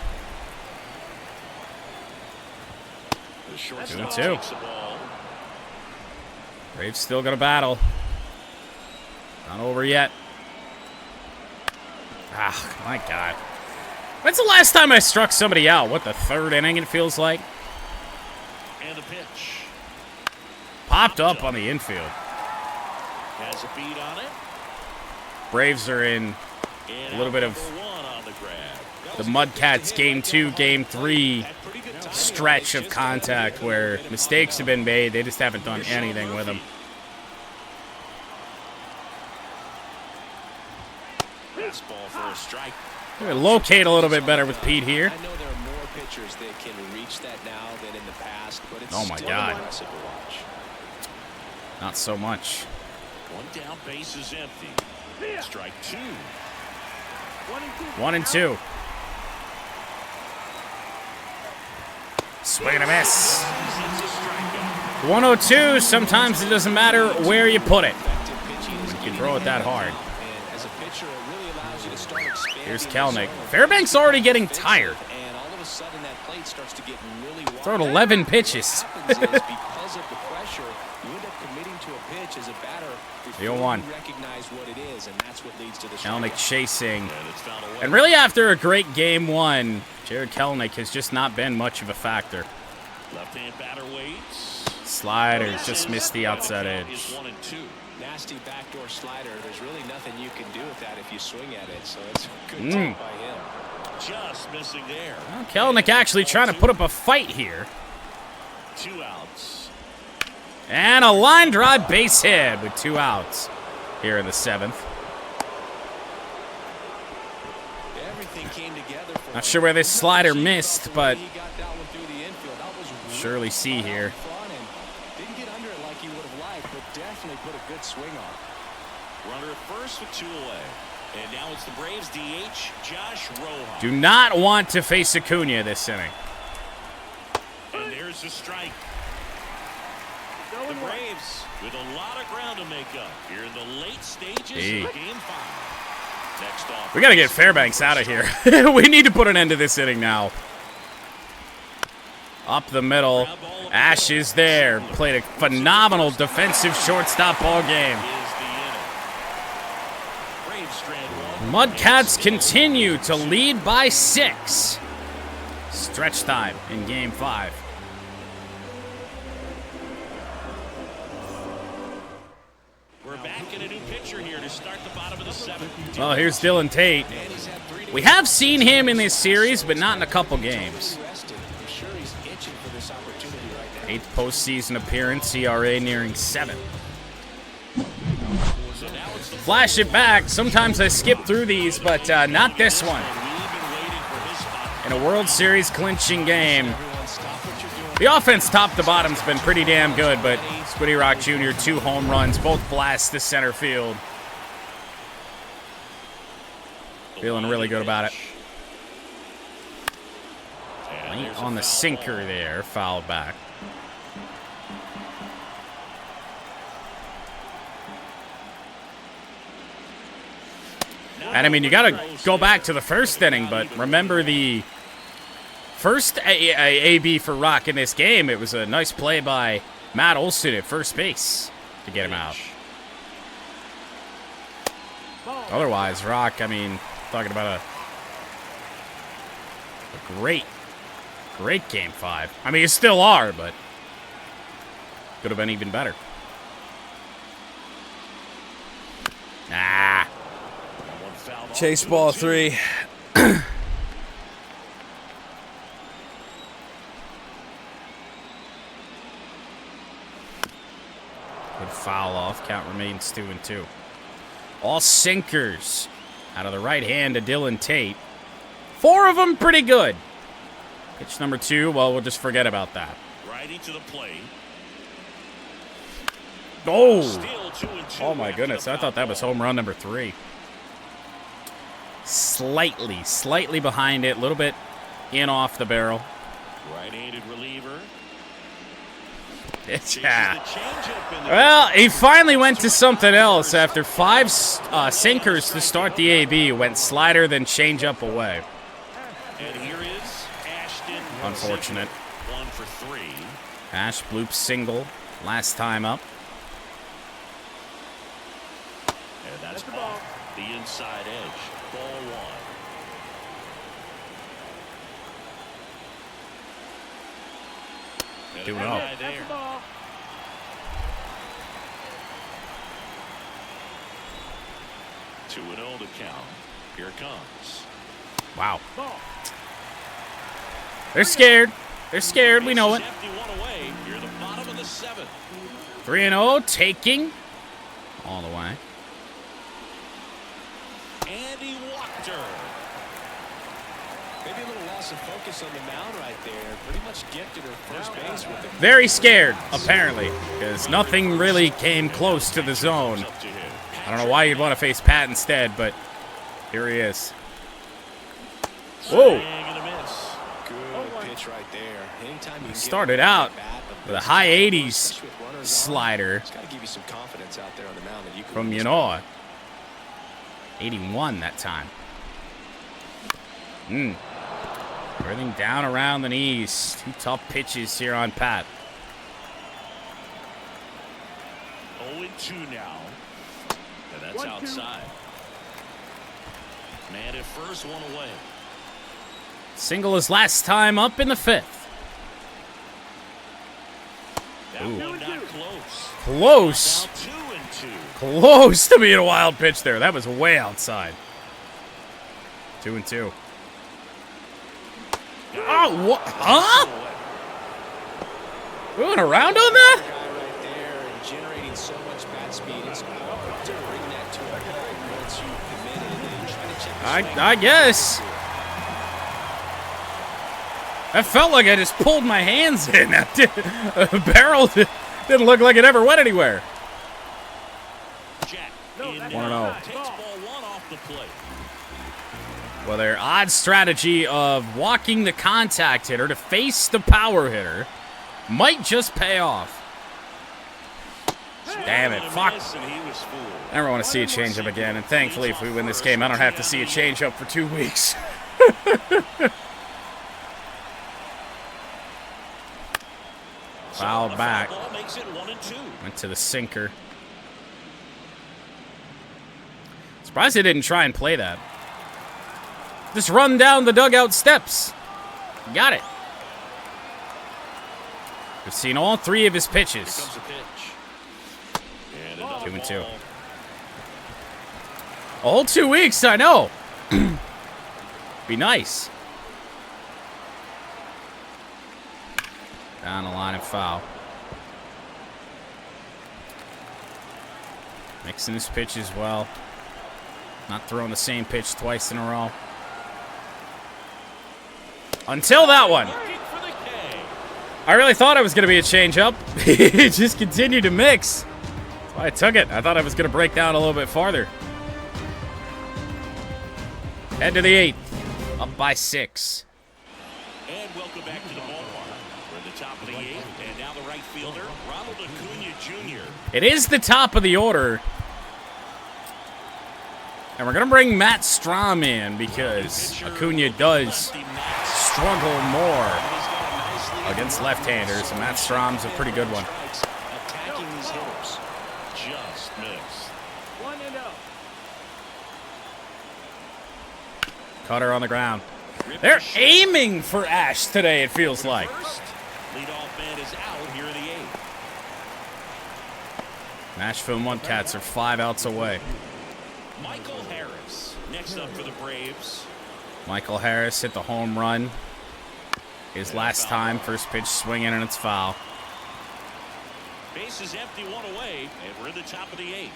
The shortstop
2-2.
takes the ball.
Braves still gonna battle. Not over yet. Ah, my God. When's the last time I struck somebody out? What, the 3rd inning it feels like?
And the pitch.
Popped up on the infield.
Has a beat on it.
Braves are in
And
a little bit of
number 1 on the grab.
the MudCats Game 2, Game 3 stretch of contact where mistakes have been made. They just haven't done anything with them.
Fastball for a strike.
We're gonna locate a little bit better with Pete here.
I know there are more pitchers that can reach that now than in the past, but it's
Oh my
still
God.
impressive to watch.
Not so much.
1 down, base is empty. Strike 2.
1-2. Swing and a miss.
Sends a strikeout.
102. Sometimes it doesn't matter where you put it.
Effective pitching is
You can throw it that hard.
And as a pitcher, it really allows you to start expanding
Here's
the
Kelnick.
zone.
Fairbanks already getting tired.
And all of a sudden that plate starts to get really wide.
Thrown 11 pitches.
What happens is because of the pressure, you end up committing to a pitch as a batter before you
0-1.
recognize what it is, and that's what leads to the
Kelnick
strikeout.
chasing.
And it's found away.
And really after a great Game 1, Jared Kelnick has just not been much of a factor.
Left-hand batter waits.
Slider just missed the outside
Is
edge.
1-2.
Nasty backdoor slider. There's really nothing you can do with that if you swing at it, so it's a good
Mm.
job by him.
Just missing there.
Well, Kelnick actually trying to put up a fight here.
2 outs.
And a line drive base hit with 2 outs here in the 7th.
Everything came together for
Not
him.
sure where this slider missed, but
He got that one through the infield. That was
surely see here.
front and didn't get under it like he would have liked, but definitely put a good swing on it.
Runner at first with 2 away. And now it's the Braves DH, Josh Rojas.
Do not want to face Acuna this inning.
And there's the strike. The Braves with a lot of ground to make up here in the late stages
Hey.
of Game 5. Next off.
We got to get Fairbanks out of here. We need to put an end to this inning now. Up the middle. Ash is there. Played a phenomenal defensive shortstop ball game.
Is the inning. Braves strand 1.
MudCats continue to lead by 6. Stretch time in Game 5.
We're back in a new pitcher here to start the bottom of the 7th.
Well, here's Dylan Tate. We have seen him in this series, but not in a couple games.
Rested. I'm sure he's itching for this opportunity right now.
8th postseason appearance, ERA nearing 7. flash it back. Sometimes I skip through these, but not this one. In a World Series clinching game. The offense top to bottom has been pretty damn good, but Squiddy Rock Jr., 2 home runs, both blasts to center field. Feeling really good about it. Late on the sinker there, fouled back. And I mean, you got to go back to the first inning, but remember the first AB for Rock in this game. It was a nice play by Matt Olson at first base to get him out. Otherwise, Rock, I mean, talking about a great Game 5. I mean, you still are, but could have been even better. Nah.
Chase ball 3.
Good foul off. Count remains 2-2. All sinkers out of the right hand to Dylan Tate. 4 of them pretty good. Pitch number 2, well, we'll just forget about that.
Righty to the plate.
Oh my goodness. I thought that was home run number 3. Slightly behind it. A little bit in off the barrel.
Right-handed reliever.
Yeah. Well, he finally went to something else after 5 sinkers to start the AB. Went slider, then changeup away.
And here is Ashton.
Unfortunate.
1 for 3.
Ash bloop single last time up.
And that's off the inside edge. Ball 1.
2-0.
There. 2-0 to count. Here it comes.
Wow. They're scared. They're scared. We know it. 3-0. Taking. All the way.
Andy Wachter.
Maybe a little loss of focus on the mound right there. Pretty much gifted her first base with it.
Very scared, apparently, because nothing really came close to the zone. I don't know why you'd want to face Pat instead, but here he is. Whoa.
Good pitch right there. Anytime you
Started out with a high 80s slider
it's got to give you some confidence out there on the mound that you can
from Yanoa. 81 that time. Everything down around the knees. 2 tough pitches here on Pat.
0-2 now. And that's outside. Man at first, 1 away.
Single his last time up in the 5th.
That one not close.
Close.
Now 2-2.
Close to being a wild pitch there. That was way outside. 2-2. Oh, what? Huh? We went around on that?
right there and generating so much bat speed. It's hard to bring that to a point once you've committed and try to check the
I guess. That felt like I just pulled my hands in. The barrel didn't look like it ever went anywhere.
Jack
1-0.
takes ball 1 off the plate.
Well, their odd strategy of walking the contact hitter to face the power hitter might just pay off. Damn it, fuck. I never want to see a changeup again, and thankfully if we win this game, I don't have to see a changeup for 2 weeks. Foul back. Went to the sinker. Surprised they didn't try and play that. Just run down the dugout steps. Got it. We've seen all 3 of his pitches. 2-2. A whole 2 weeks, I know. Be nice. Down the line and foul. Mixing his pitch as well. Not throwing the same pitch twice in a row. Until that one. I really thought it was going to be a changeup. It just continued to mix. That's why I took it. I thought I was going to break down a little bit farther. Head to the 8th. Up by 6.
And welcome back to the ballpark. We're at the top of the 8th, and now the right fielder, Ronald Acuna Jr.
It is the top of the order. And we're going to bring Matt Strom in because Acuna does struggle more against left-handers, and Matt Strom's a pretty good one.
Attacking these hitters. Just missed.
1-0.
Cutter on the ground. They're aiming for Ash today, it feels like.
Leadoff man is out here in the 8th.
Nashville MudCats are 5 outs away.
Michael Harris next up for the Braves.
Michael Harris hit the home run. His last time, first pitch swinging, and it's foul.
Base is empty, 1 away, and we're in the top of the 8th.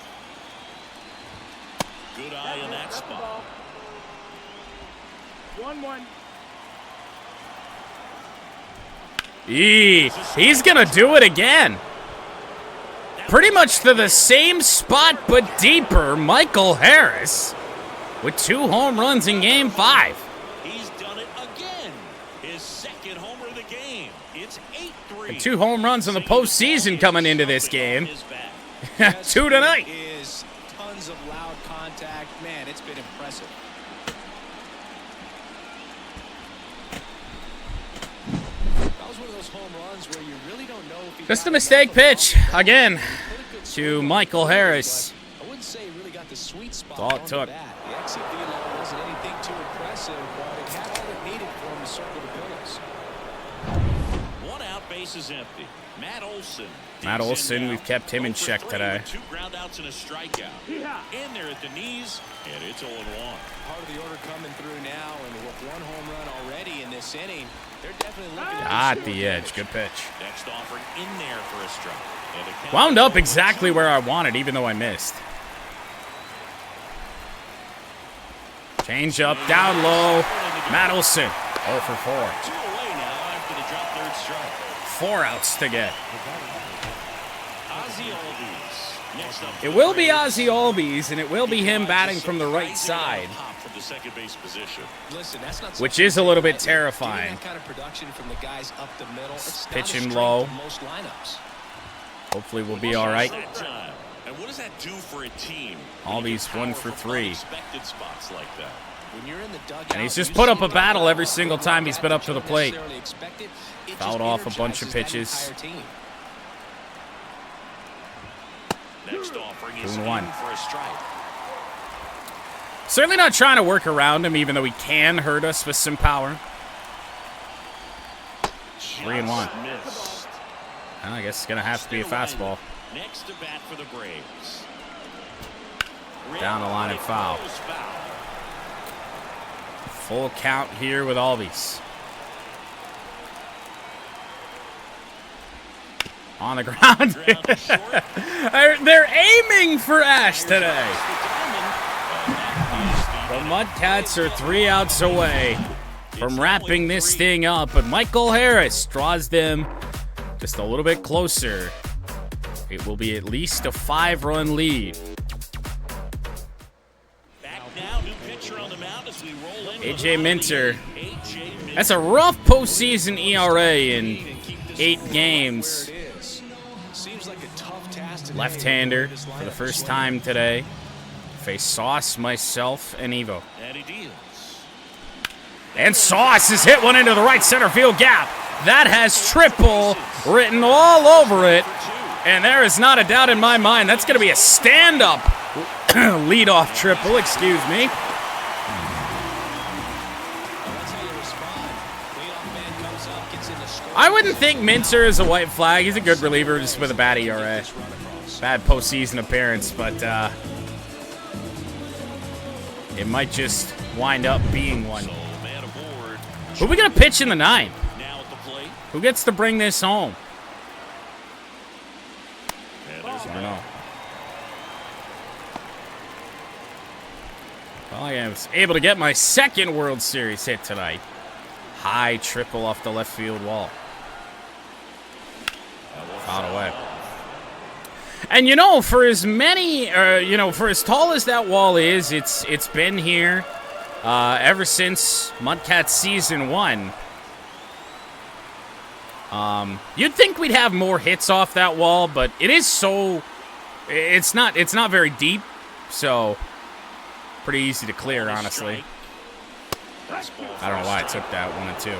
Good eye in that spot.
1-1.
He's gonna do it again. Pretty much to the same spot, but deeper. Michael Harris with 2 home runs in Game 5.
He's done it again. His second homer of the game. It's 8-3.
And 2 home runs in the postseason coming into this game. 2 tonight.
Is tons of loud contact. Man, it's been impressive. That was one of those home runs where you really don't know if he
Just
got
a mistake
enough
pitch
of it.
again
Put a good
to
swing
Michael
on it,
Harris.
but I wouldn't say he really got the sweet spot.
That's all it
on
took.
that. The exit velo wasn't anything too impressive, but it had all it needed for him to circle the pillows.
1 out, base is empty. Matt Olson.
Matt
digs in
Olson,
now.
we've kept him in
0 for
check
3
today.
with 2 groundouts and a strikeout. In there at the knees, and it's 0-1.
Part of the order coming through now, and with 1 home run already in this inning, they're definitely looking
At the edge. Good pitch.
Next offering in there for a strike. And the count
Wound
is
up
0-2.
exactly where I wanted, even though I missed. Change up, down low. Matt Olson, 0 for 4.
2 away now after the drop third strike.
4 outs to get.
Ozzie Albies. Next up for
It
the
will be
Braves.
Ozzie Albies, and it will be him batting from the right side,
Pop from the second base position.
Listen, that's not
which
something
is a little bit
getting
terrifying.
that kind of production from the guys up the middle. It's
Pitch
not a
him
strength
low.
of most lineups.
Hopefully we'll be all right.
That time. And what does that do for a team?
Albies
when you
1
get
for
power from
3.
unexpected spots like that.
When you're in the dugout,
And he's just
you
put
see
up a
the
battle every
ball
single time he's been up to the
that you
plate.
don't necessarily expect it. It
Fouled
just
off a bunch of
energizes
pitches.
that entire team.
Next offering is
2
in
and 1.
for a strike.
Certainly not trying to work around him, even though he can hurt us with some power. 3 and 1.
Missed.
I guess it's going to have to be a fastball.
Next to bat for the Braves.
Down the line and foul.
Goes foul.
Full count here with Albies. On the ground.
Ground short.
They're aiming for Ash today. The MudCats are 3 outs away from wrapping this thing up, but Michael Harris draws them just a little bit closer. It will be at least a 5-run lead.
Back now, new pitcher on the mound as we roll in.
AJ Minter.
AJ Minter.
That's a rough postseason ERA in 8 games.
Seems like a tough task today.
Left-hander for the first time today. Face Sauce, myself, and Evo.
And he deals.
And Sauce has hit one into the right center field gap. That has triple written all over it. And there is not a doubt in my mind that's going to be a stand-up leadoff triple, excuse me.
That's how you respond. Leadoff man comes up, gets in the score.
I wouldn't think Minter is a white flag. He's a good reliever just with a bad ERA. Bad postseason appearance, but it might just wind up being one.
So, man aboard.
Who we going to pitch in the 9th?
Now at the plate.
Who gets to bring this home?
And there's
I don't know. Well, I was able to get my second World Series hit tonight. High triple off the left field wall. Fouled away. And you know, for as many, for as tall as that wall is, it's been here ever since MudCats season 1. You'd think we'd have more hits off that wall, but it is so. It's not very deep, so pretty easy to clear, honestly. I don't know why I took that 1 and 2.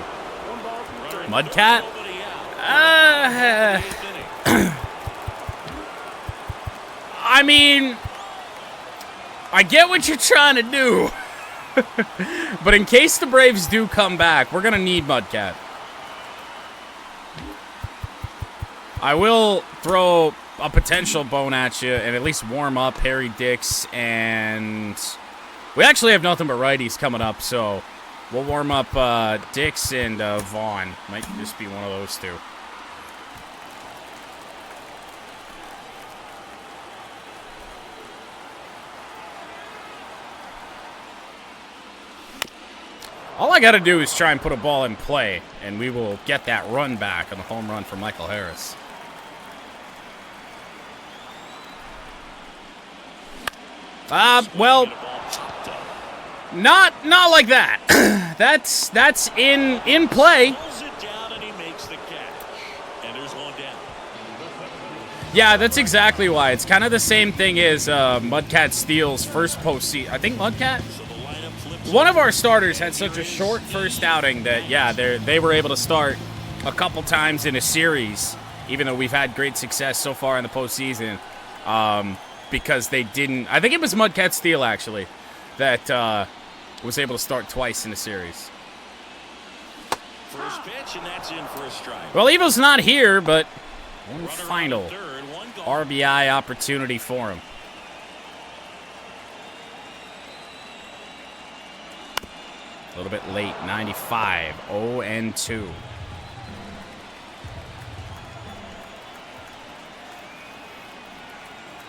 MudCat? I mean, I get what you're trying to do. But in case the Braves do come back, we're going to need MudCat. I will throw a potential bone at you and at least warm up Harry Dix, and we actually have nothing but righties coming up, so we'll warm up Dix and Vaughn. Might just be one of those two. All I got to do is try and put a ball in play, and we will get that run back on the home run for Michael Harris. Well, not like that. That's in play. Yeah, that's exactly why. It's kind of the same thing as MudCat Steele's first postseason. I think MudCat, one of our starters had such a short first outing that, yeah, they were able to start a couple times in a series, even though we've had great success so far in the postseason, because they didn't. I think it was MudCat Steele, actually, that was able to start twice in a series.
First pitch, and that's in for a strike.
Well, Evo's not here, but one final RBI opportunity for him. A little bit late, 95, 0-2.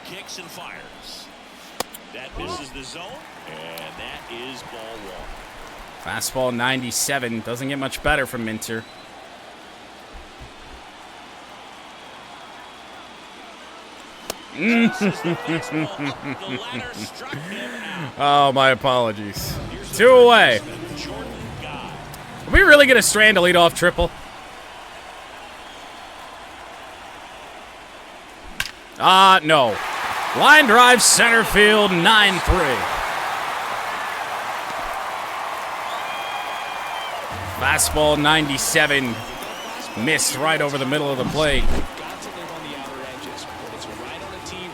Kicks and fires. That misses the zone, and that is ball 1.
Fastball 97, doesn't get much better from Minter. Oh, my apologies. 2 away. Are we really going to strand a leadoff triple? No. Line drive center field, 9-3. Fastball 97. Missed right over the middle of the plate.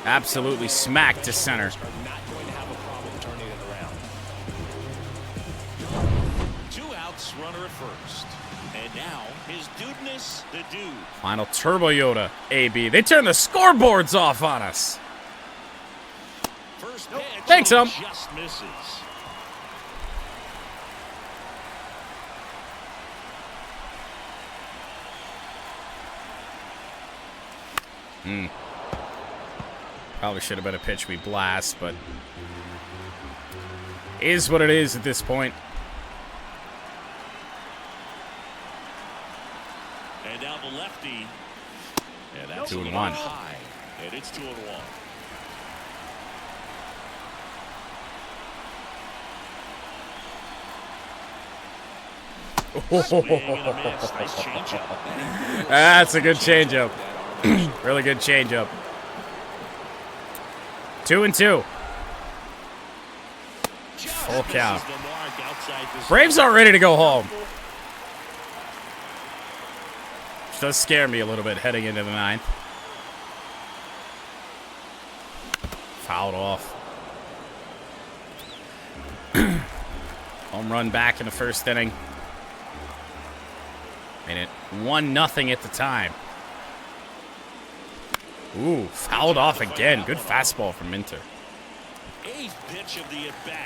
Absolutely smacked to center.
2 outs, runner at first. And now, his dudeness, the dude.
Final Turbo Yoda, AB. They turned the scoreboards off on us.
First pitch,
thanks,
just misses.
Probably should have been a pitch we blast, but is what it is at this point.
And down the lefty. And that's
2-1.
High. And it's 2-1.
That's a good changeup. Really good changeup. 2-2. Full count. Braves aren't ready to go home. Which does scare me a little bit heading into the 9th. Fouled off. Home run back in the first inning. Made it 1-0 at the time. Ooh, fouled off again. Good fastball from Minter.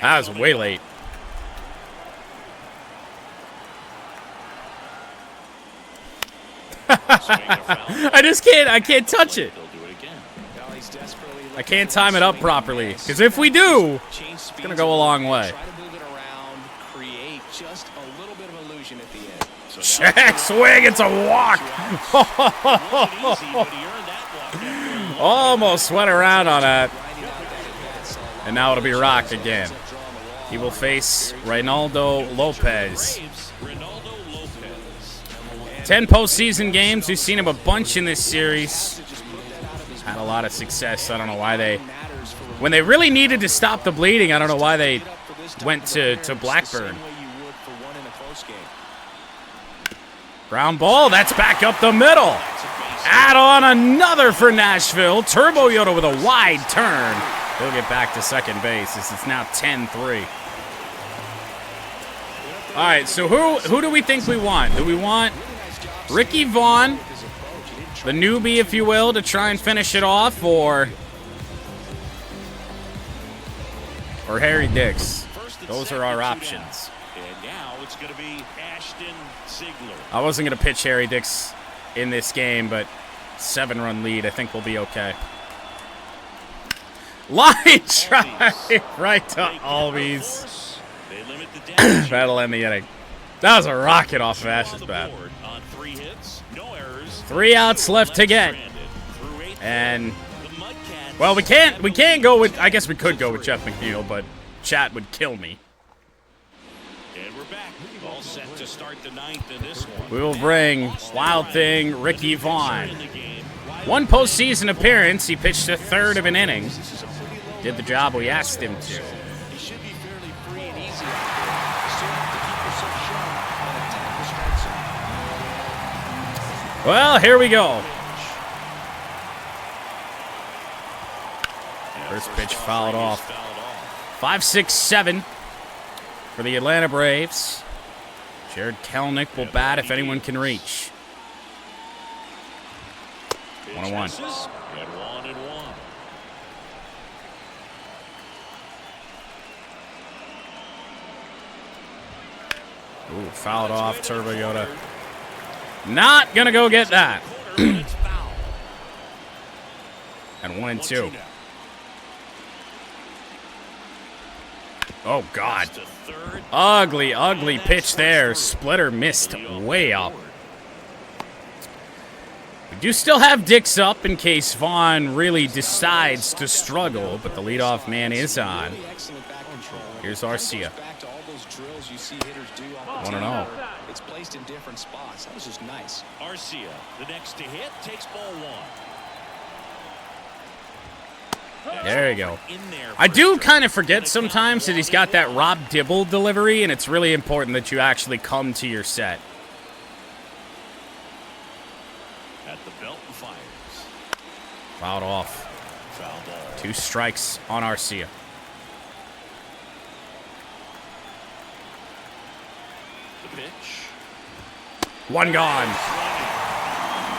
That was way late. I can't touch it. I can't time it up properly. Because if we do, it's going to go a long way. Check swing. It's a walk. Almost went around on that. And now it'll be Rock again. He will face Reynaldo Lopez. 10 postseason games. We've seen him a bunch in this series. Had a lot of success. I don't know why they... When they really needed to stop the bleeding, I don't know why they went to Blackburn. Ground ball. That's back up the middle. Add on another for Nashville. Turbo Yoda with a wide turn. He'll get back to second base. It's now 10-3. All right, so who do we think we want? Do we want Ricky Vaughn, the newbie, if you will, to try and finish it off, or Harry Dix? Those are our options.
And now it's going to be Ashton Ziegler.
I wasn't going to pitch Harry Dix in this game, but 7-run lead, I think we'll be okay. Line drive right to Albies. That'll end the inning. That was a rocket off of Ash's bat. 3 outs left to get. And, well, we can't go with, I guess we could go with Jeff McNeil, but chat would kill me.
And we're back. All set to start the ninth in this one.
We will bring Wild Thing Ricky Vaughn. One postseason appearance. He pitched a third of an inning. Did the job we asked him to. Well, here we go. First pitch fouled off. 5-6-7 for the Atlanta Braves. Jared Kelenic will bat if anyone can reach. 1-1. Ooh, fouled off, Turbo Yoda. Not gonna go get that. And 1-2. Oh, God. Ugly, ugly pitch there. Splitter missed way up. We do still have Dix up in case Vaughn really decides to struggle, but the leadoff man is on. Here's Arcia. 1-0.
It's placed in different spots. That was just nice.
Arcia, the next to hit, takes ball one.
There you go. I do kind of forget sometimes that he's got that Rob Dibble delivery, and it's really important that you actually come to your set.
At the belt and fires.
Fouled off. 2 strikes on Arcia.
The pitch.
One gone.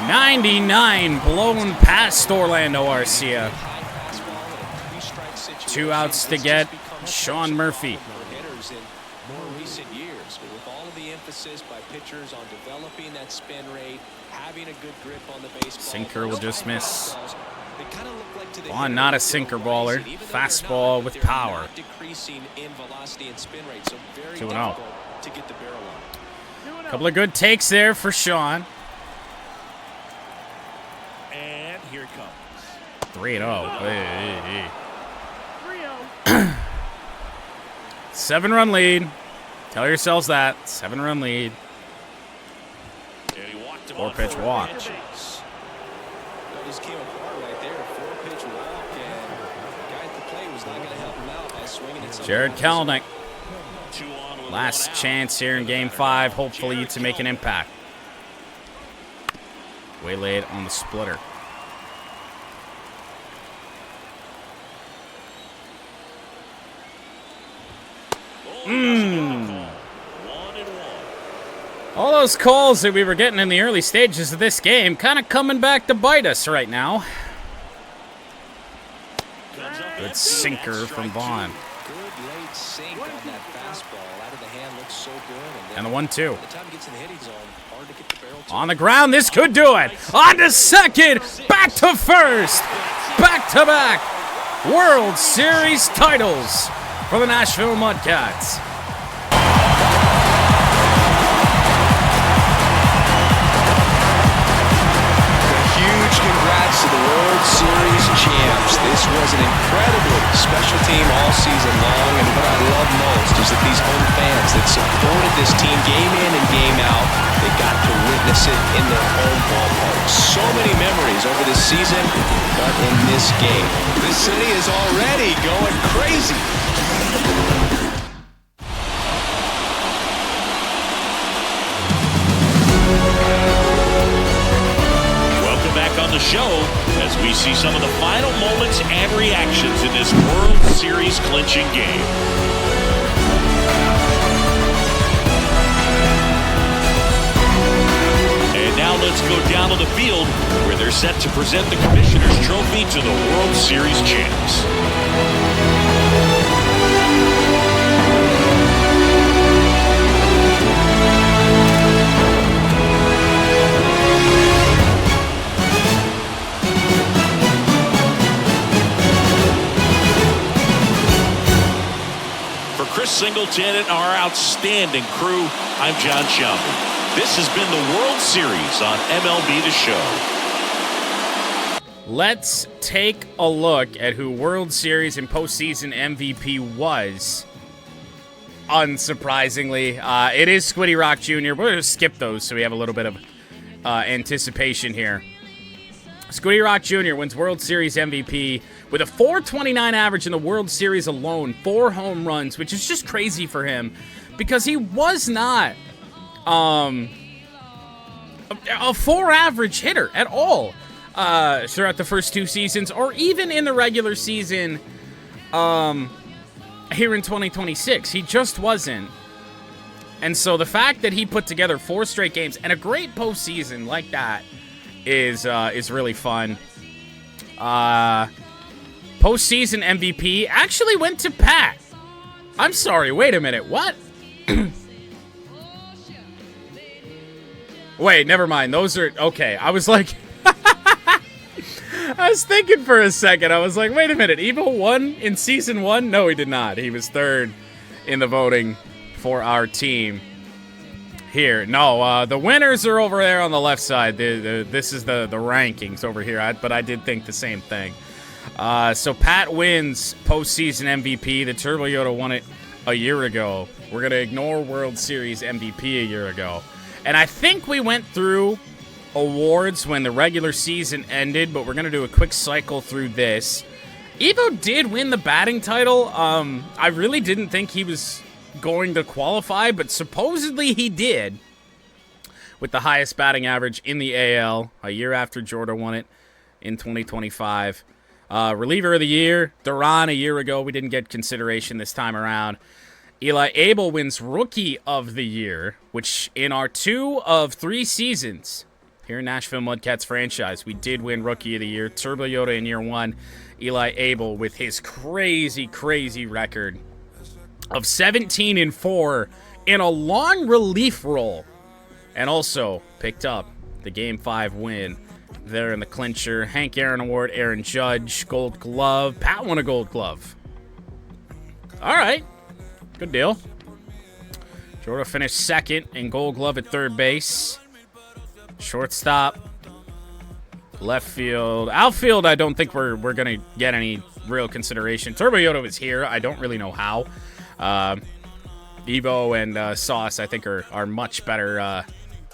99 blown past Orlando Arcia. 2 outs to get Sean Murphy.
More recent years, with all of the emphasis by pitchers on developing that spin rate, having a good grip on the baseball.
Sinker will just miss. Vaughn, not a sinker baller. Fastball with power. 2-0. Couple of good takes there for Sean.
And here it comes.
3-0. Hey. 7-run lead. Tell yourselves that. 7-run lead. 4-pitch walk.
Just came apart right there. 4-pitch walk, and the guy at the plate was not going to help him out by swinging at something.
Jared Kelenic. Last chance here in Game 5, hopefully to make an impact. Waylaid on the splitter. All those calls that we were getting in the early stages of this game kind of coming back to bite us right now. Good sinker from Vaughn. And the 1-2. On the ground, this could do it. On to second, back to first, back to back. World Series titles for the Nashville MudCats.
Huge congrats to the World Series champs. This was an incredibly special team all season long, and what I love most is that these home fans that supported this team game in and game out, they got to witness it in their home ballpark. So many memories over this season, but in this game, the city is already going crazy.
On the show as we see some of the final moments and reactions in this World Series clinching game. And now let's go down to the field where they're set to present the Commissioner's Trophy to the World Series champs. Singleton and our outstanding crew, I'm John Schaumburg. This has been the World Series on MLB The Show.
Let's take a look at who World Series and postseason MVP was. Unsurprisingly, it is Squiddy Rock Jr. We're going to skip those so we have a little bit of anticipation here. Squiddy Rock Jr. wins World Series MVP with a .429 average in the World Series alone, 4 home runs, which is just crazy for him because he was not a 4 average hitter at all throughout the first 2 seasons or even in the regular season here in 2026. He just wasn't. And so the fact that he put together 4 straight games and a great postseason like that is really fun. Postseason MVP actually went to Pat. I'm sorry, wait a minute, what? Wait, never mind, those are, okay, I was like, I was thinking for a second, I was like, wait a minute, Evo won in Season 1? No, he did not, he was 3rd in the voting for our team. Here, no, the winners are over there on the left side. This is the rankings over here, but I did think the same thing. So Pat wins postseason MVP. The Turbo Yoda won it a year ago. We're going to ignore World Series MVP a year ago. And I think we went through awards when the regular season ended, but we're going to do a quick cycle through this. Evo did win the batting title. I really didn't think he was going to qualify, but supposedly he did, with the highest batting average in the AL a year after Jordan won it in 2025. Reliever of the year, Duran a year ago. We didn't get consideration this time around. Eli Abel wins Rookie of the Year, which in our 2 of 3 seasons here in Nashville MudCats franchise, we did win Rookie of the Year. Turbo Yoda in year 1, Eli Abel with his crazy, crazy record of 17-4 in a long relief role, and also picked up the Game 5 win there in the clincher. Hank Aaron Award, Aaron Judge, Gold Glove. Pat won a Gold Glove. All right, good deal. Jordan finished 2nd in Gold Glove at 3rd base. Shortstop, left field, outfield. I don't think we're gonna get any real consideration. Turbo Yoda was here. I don't really know how. Evo and Sauce, I think, are much better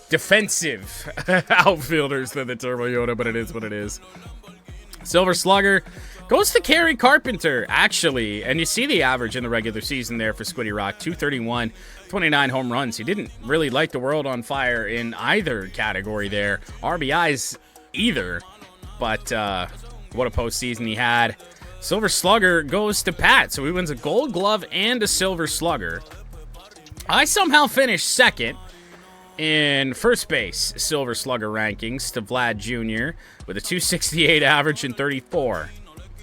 defensive outfielders than the Turbo Yoda, but it is what it is. Silver Slugger goes to Kerry Carpenter, actually. And you see the average in the regular season there for Squiddy Rock, 231, 29 home runs. He didn't really light the world on fire in either category there. RBIs either, but what a postseason he had. Silver Slugger goes to Pat, so he wins a Gold Glove and a Silver Slugger. I somehow finished 2nd in first base Silver Slugger rankings to Vlad Jr. with a 268 average and 34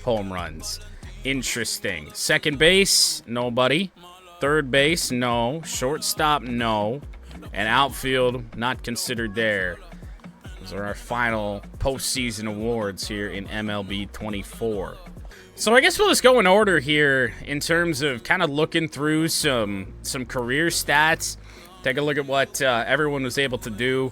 home runs. Interesting. Second base, nobody. Third base, no. Shortstop, no. And outfield, not considered there. Those are our final postseason awards here in MLB 24. So I guess we'll just go in order here in terms of kind of looking through some career stats. Take a look at what everyone was able to do.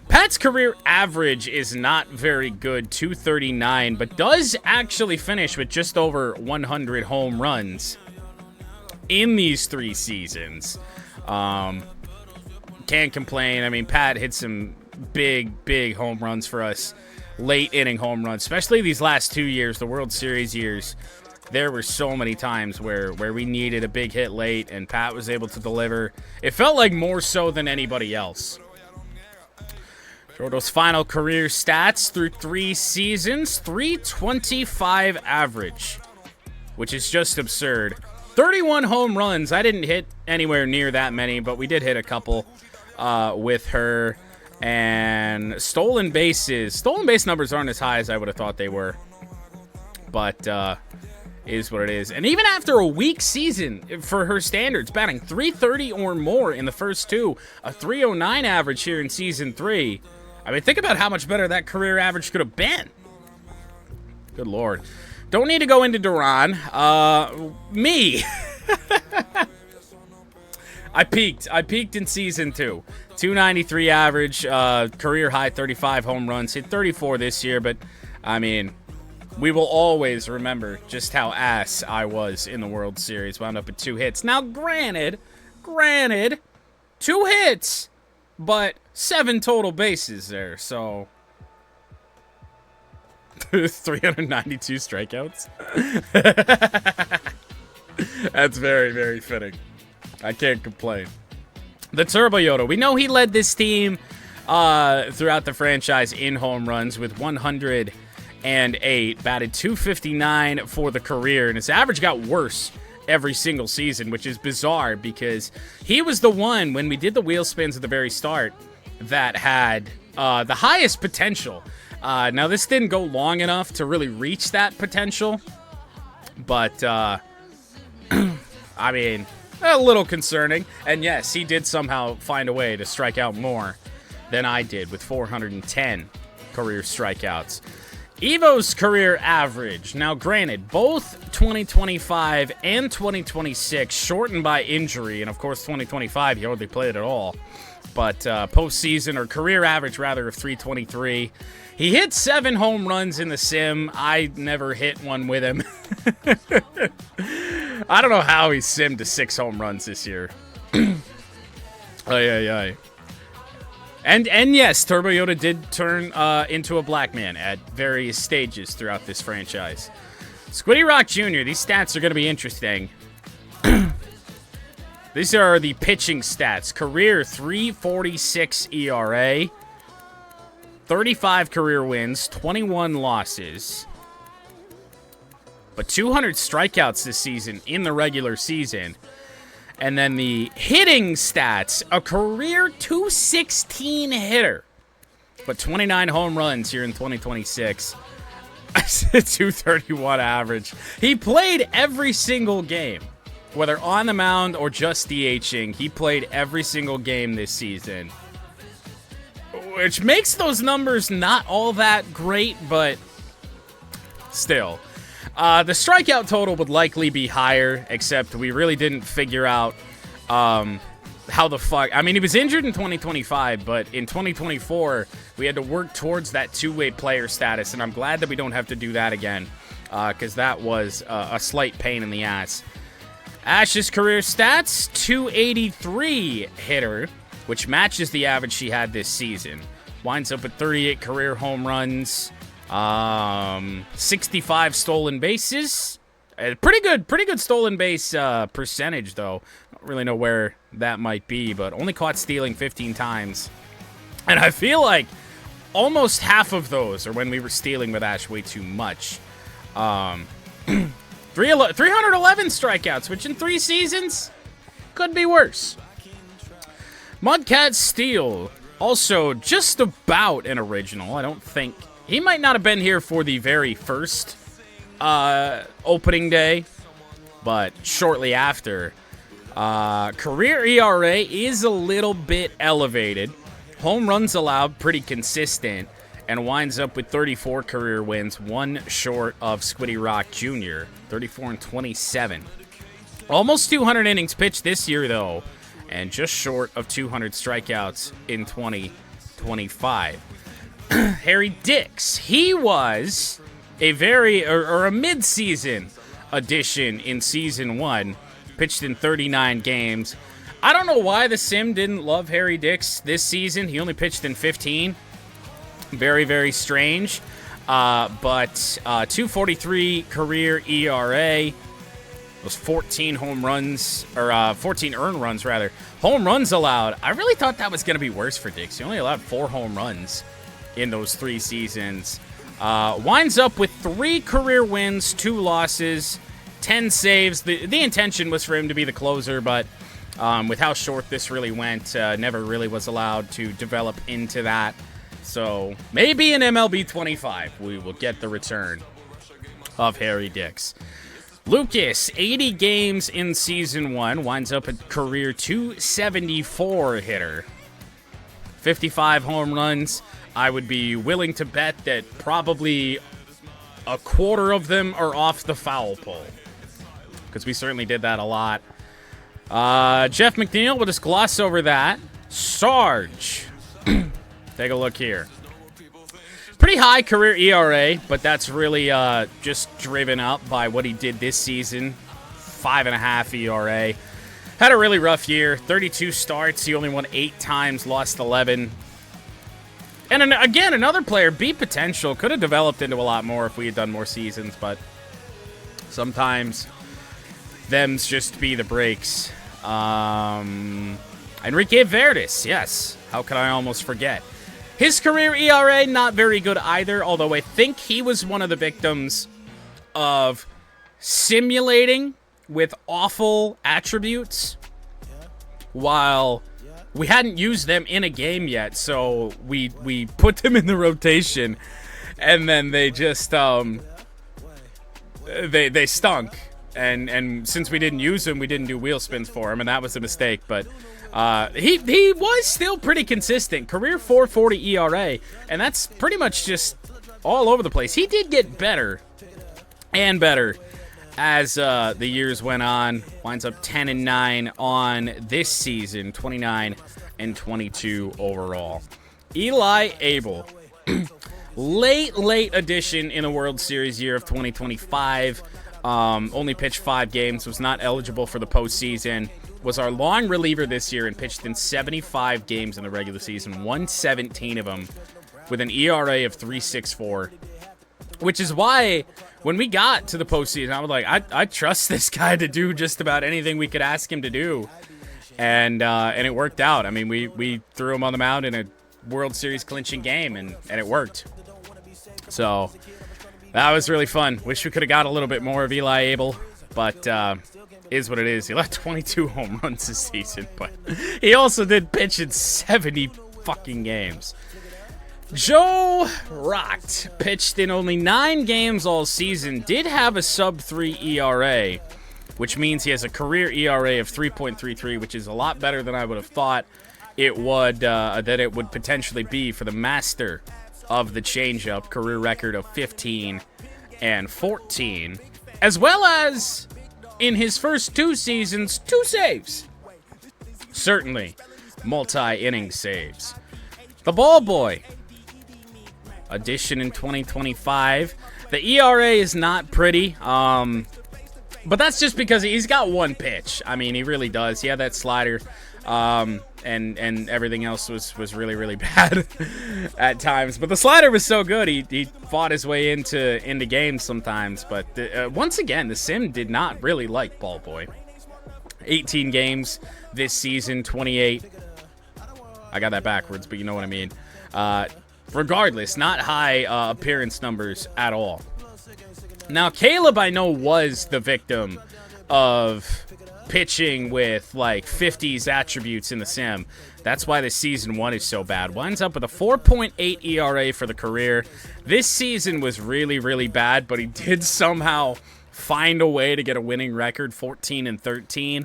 Pat's career average is not very good, 239, but does actually finish with just over 100 home runs in these 3 seasons. Can't complain. I mean, Pat hit some big home runs for us. Late inning home runs, especially these last 2 years, the World Series years. There were so many times where we needed a big hit late, and Pat was able to deliver. It felt like more so than anybody else. Jordo's final career stats through 3 seasons, 325 average, which is just absurd. 31 home runs. I didn't hit anywhere near that many, but we did hit a couple with her. And stolen bases. Stolen base numbers aren't as high as I would have thought they were. But is what it is. And even after a weak season for her standards, batting .330 or more in the first 2, a .309 average here in Season 3. I mean, think about how much better that career average could have been. Good Lord. Don't need to go into Duran. Me. I peaked in Season 2. 293 average, career high 35 home runs. Hit 34 this year, but, I mean, we will always remember just how ass I was in the World Series. Wound up with 2 hits. Now, granted, 2 hits, but 7 total bases there, so 392 strikeouts. That's very, very fitting. I can't complain. The Turbo Yoda. We know he led this team throughout the franchise in home runs with 108, batted .259 for the career, and his average got worse every single season, which is bizarre because he was the one, when we did the wheel spins at the very start, that had the highest potential. Now, this didn't go long enough to really reach that potential, but, I mean, a little concerning. And yes, he did somehow find a way to strike out more than I did with 410 career strikeouts. Evo's career average, now granted, both 2025 and 2026 shortened by injury, and of course 2025 he hardly played at all, but postseason, or career average rather, of 323. He hit 7 home runs in the sim. I never hit one with him. I don't know how he simmed to 6 home runs this year. Ay. And yes, Turbo Yoda did turn into a black man at various stages throughout this franchise. Squiddy Rock Jr., these stats are going to be interesting. These are the pitching stats. Career .346 ERA. 35 career wins, 21 losses. But 200 strikeouts this season in the regular season. And then the hitting stats, a career .216 hitter. But 29 home runs here in 2026. 231 average. He played every single game. Whether on the mound or just DHing, he played every single game this season. Which makes those numbers not all that great, but still. The strikeout total would likely be higher, except we really didn't figure out how the fuck... I mean, he was injured in 2025, but in 2024, we had to work towards that two-way player status, and I'm glad that we don't have to do that again, because that was a slight pain in the ass. Ash's career stats, .283 hitter, which matches the average she had this season. Winds up with 38 career home runs, 65 stolen bases. Pretty good stolen base percentage, though. I don't really know where that might be, but only caught stealing 15 times. And I feel like almost half of those are when we were stealing with Ash way too much. 311 strikeouts, which in 3 seasons could be worse. MudCats steal, also just about an original. I don't think... He might not have been here for the very first opening day, but shortly after. Career ERA is a little bit elevated. Home runs allowed, pretty consistent. and winds up with 34 career wins, one short of Squiddy Rock Jr., 34-27. Almost 200 innings pitched this year, though, and just short of 200 strikeouts in 2025. Harry Dix, he was a a mid-season addition in Season 1, pitched in 39 games. I don't know why the Sim didn't love Harry Dix this season. He only pitched in 15. Very, very strange. But 2.43 career ERA. Those 14 home runs, or 14 earned runs, rather. Home runs allowed. I really thought that was going to be worse for Dix. He only allowed 4 home runs in those 3 seasons. Winds up with 3 career wins, 2 losses, 10 saves. The intention was for him to be the closer, but with how short this really went, never really was allowed to develop into that. So maybe in MLB 25, we will get the return of Harry Dix. Lucas, 80 games in Season 1, winds up a career 274 hitter. 55 home runs. I would be willing to bet that probably a quarter of them are off the foul pole, because we certainly did that a lot. Jeff McNeil, we'll just gloss over that. Sarge, take a look here. Pretty high career ERA, but that's really just driven up by what he did this season. 5.5 ERA. Had a really rough year. 32 starts. He only won 8 times, lost 11. And again, another player, beat potential. Could have developed into a lot more if we had done more seasons, but sometimes them's just be the breaks. Enrique Verdes, yes. How could I almost forget? His career ERA, not very good either, although I think he was one of the victims of simulating with awful attributes while we hadn't used them in a game yet, so we put them in the rotation, and then they just they stunk. And since we didn't use him, we didn't do wheel spins for him, and that was a mistake. But he was still pretty consistent. Career 4.40 ERA, and that's pretty much just all over the place. He did get better and better as the years went on. Winds up 10-9 on this season, 29-22 overall. Eli Abel, late addition in the World Series year of 2025. Only pitched 5 games, was not eligible for the postseason. Was our long reliever this year and pitched in 75 games in the regular season, 117 of them, with an ERA of 3.64. Which is why when we got to the postseason, I was like, I trust this guy to do just about anything we could ask him to do, and it worked out. I mean, we threw him on the mound in a World Series clinching game, and it worked. So that was really fun. Wish we could have got a little bit more of Eli Abel, but is what it is. He left 22 home runs this season, but he also did pitch in 70 fucking games. Joe Rocht pitched in only 9 games all season, did have a sub-3 ERA, which means he has a career ERA of 3.33, which is a lot better than I would have thought it would, that it would potentially be for the master of the changeup, career record of 15 and 14, as well as in his first 2 seasons, 2 saves. Certainly multi-inning saves. The ball boy, addition in 2025. The ERA is not pretty, but that's just because he's got 1 pitch. I mean, he really does. He had that slider, and everything else was really bad at times. But the slider was so good, he fought his way into games sometimes. But once again, the Sim did not really like ball boy. 18 games this season, 28. I got that backwards, but you know what I mean. Regardless, not high appearance numbers at all. Now, Caleb, I know, was the victim of pitching with like 50s attributes in the Sim. That's why the Season 1 is so bad. Winds up with a 4.8 ERA for the career. This season was really bad, but he did somehow find a way to get a winning record, 14-13.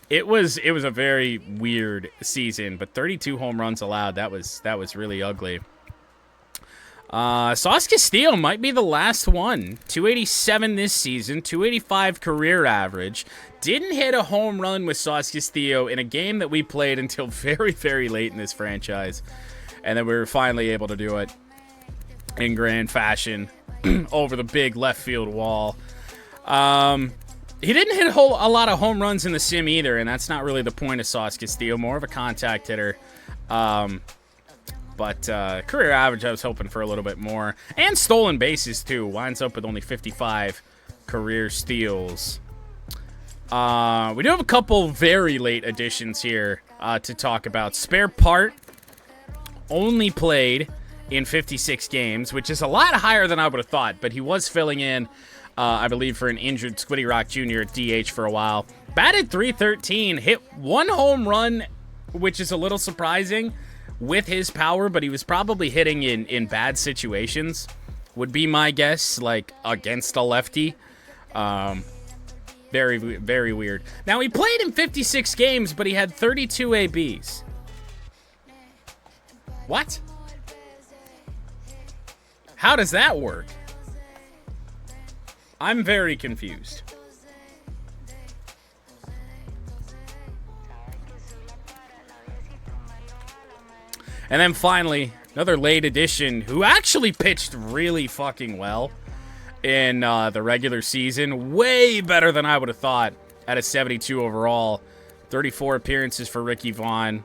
It was a very weird season, but 32 home runs allowed. That was really ugly. Sauce Castillo might be the last one. 287 this season, 285 career average. Didn't hit a home run with Sauce Castillo in a game that we played until very, very late in this franchise. And then we were finally able to do it in grand fashion over the big left field wall. He didn't hit a lot of home runs in the sim either, and that's not really the point of Sauce Castillo. More of a contact hitter. But career average, I was hoping for a little bit more. And stolen bases, too. Winds up with only 55 career steals. We do have a couple very late additions here to talk about. Spare Part only played in 56 games, which is a lot higher than I would have thought. But he was filling in, I believe, for an injured Squiddy Rock Jr. at DH for a while. Batted .313, hit one home run, which is a little surprising with his power, but he was probably hitting in bad situations, would be my guess, like against a lefty. Very, very weird. Now, he played in 56 games, but he had 32 ABs. What? How does that work? I'm very confused. And then finally, another late addition who actually pitched really fucking well in the regular season. Way better than I would have thought at a 72 overall. 34 appearances for Ricky Vaughn.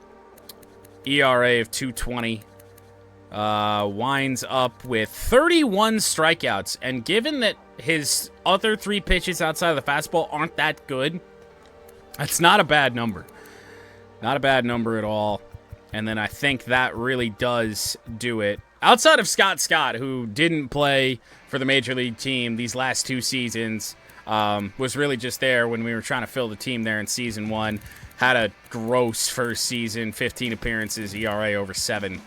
ERA of 2.20. Winds up with 31 strikeouts. And given that his other three pitches outside of the fastball aren't that good, that's not a bad number. Not a bad number at all. And then I think that really does do it. Outside of Scott, who didn't play for the Major League team these last two seasons, was really just there when we were trying to fill the team there in Season 1. Had a gross first season, 15 appearances, ERA over 7.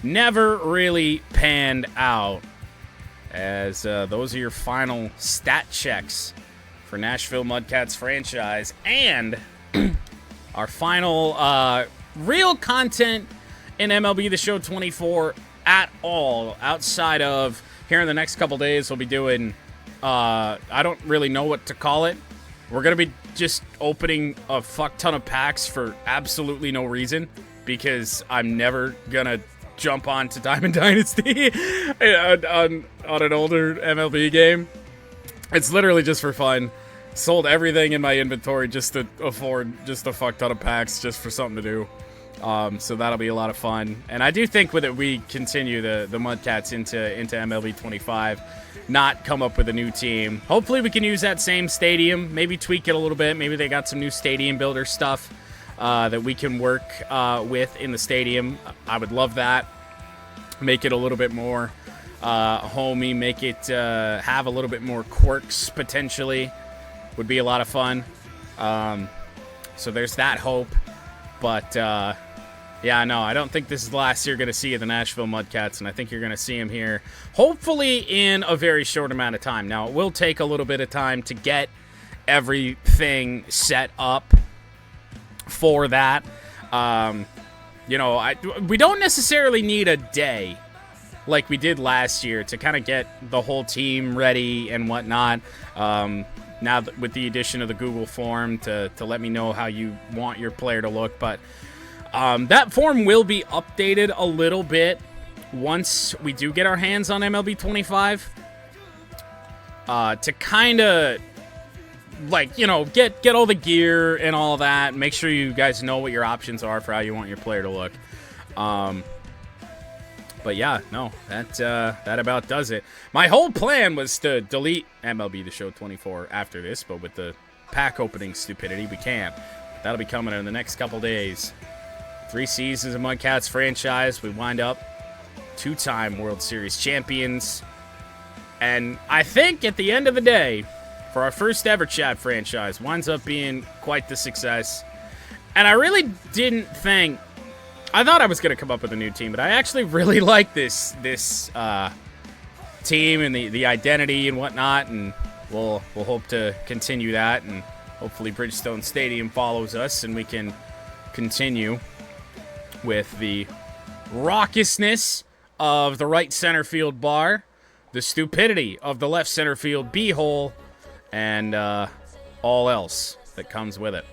Never really panned out, as those are your final stat checks for Nashville MudCats franchise. And our final real content in MLB The Show 24 at all, outside of here in the next couple days, we'll be doing, I don't really know what to call it. We're going to be just opening a fuck ton of packs for absolutely no reason, because I'm never going to jump onto Diamond Dynasty on an older MLB game. It's literally just for fun. Sold everything in my inventory just to afford just a fuck ton of packs just for something to do. So that'll be a lot of fun. And I do think with it, we continue the MudCats into MLB 25, not come up with a new team. Hopefully we can use that same stadium, maybe tweak it a little bit. Maybe they got some new stadium builder stuff that we can work with in the stadium. I would love that. Make it a little bit more homey, make it have a little bit more quirks potentially. Would be a lot of fun. So there's that hope. But yeah, no, I don't think this is the last you're going to see of the Nashville MudCats, and I think you're going to see them here, hopefully in a very short amount of time. Now, it will take a little bit of time to get everything set up for that. You know, we don't necessarily need a day like we did last year to kind of get the whole team ready and whatnot. Now with the addition of the Google form to let me know how you want your player to look. But that form will be updated a little bit once we do get our hands on MLB 25 to kind of, like, you know, get all the gear and all that. Make sure you guys know what your options are for how you want your player to look. But yeah, no, that about does it. My whole plan was to delete MLB The Show 24 after this, but with the pack opening stupidity, we can't. That'll be coming in the next couple days. 3 seasons of MudCats franchise. We wind up 2-time World Series champions. And I think at the end of the day, for our first ever chat franchise, winds up being quite the success. And I really didn't think... I thought I was going to come up with a new team, but I actually really like this team and the identity and whatnot, and we'll hope to continue that, and hopefully Bridgestone Stadium follows us, and we can continue with the raucousness of the right center field bar, the stupidity of the left center field B-hole, and all else that comes with it.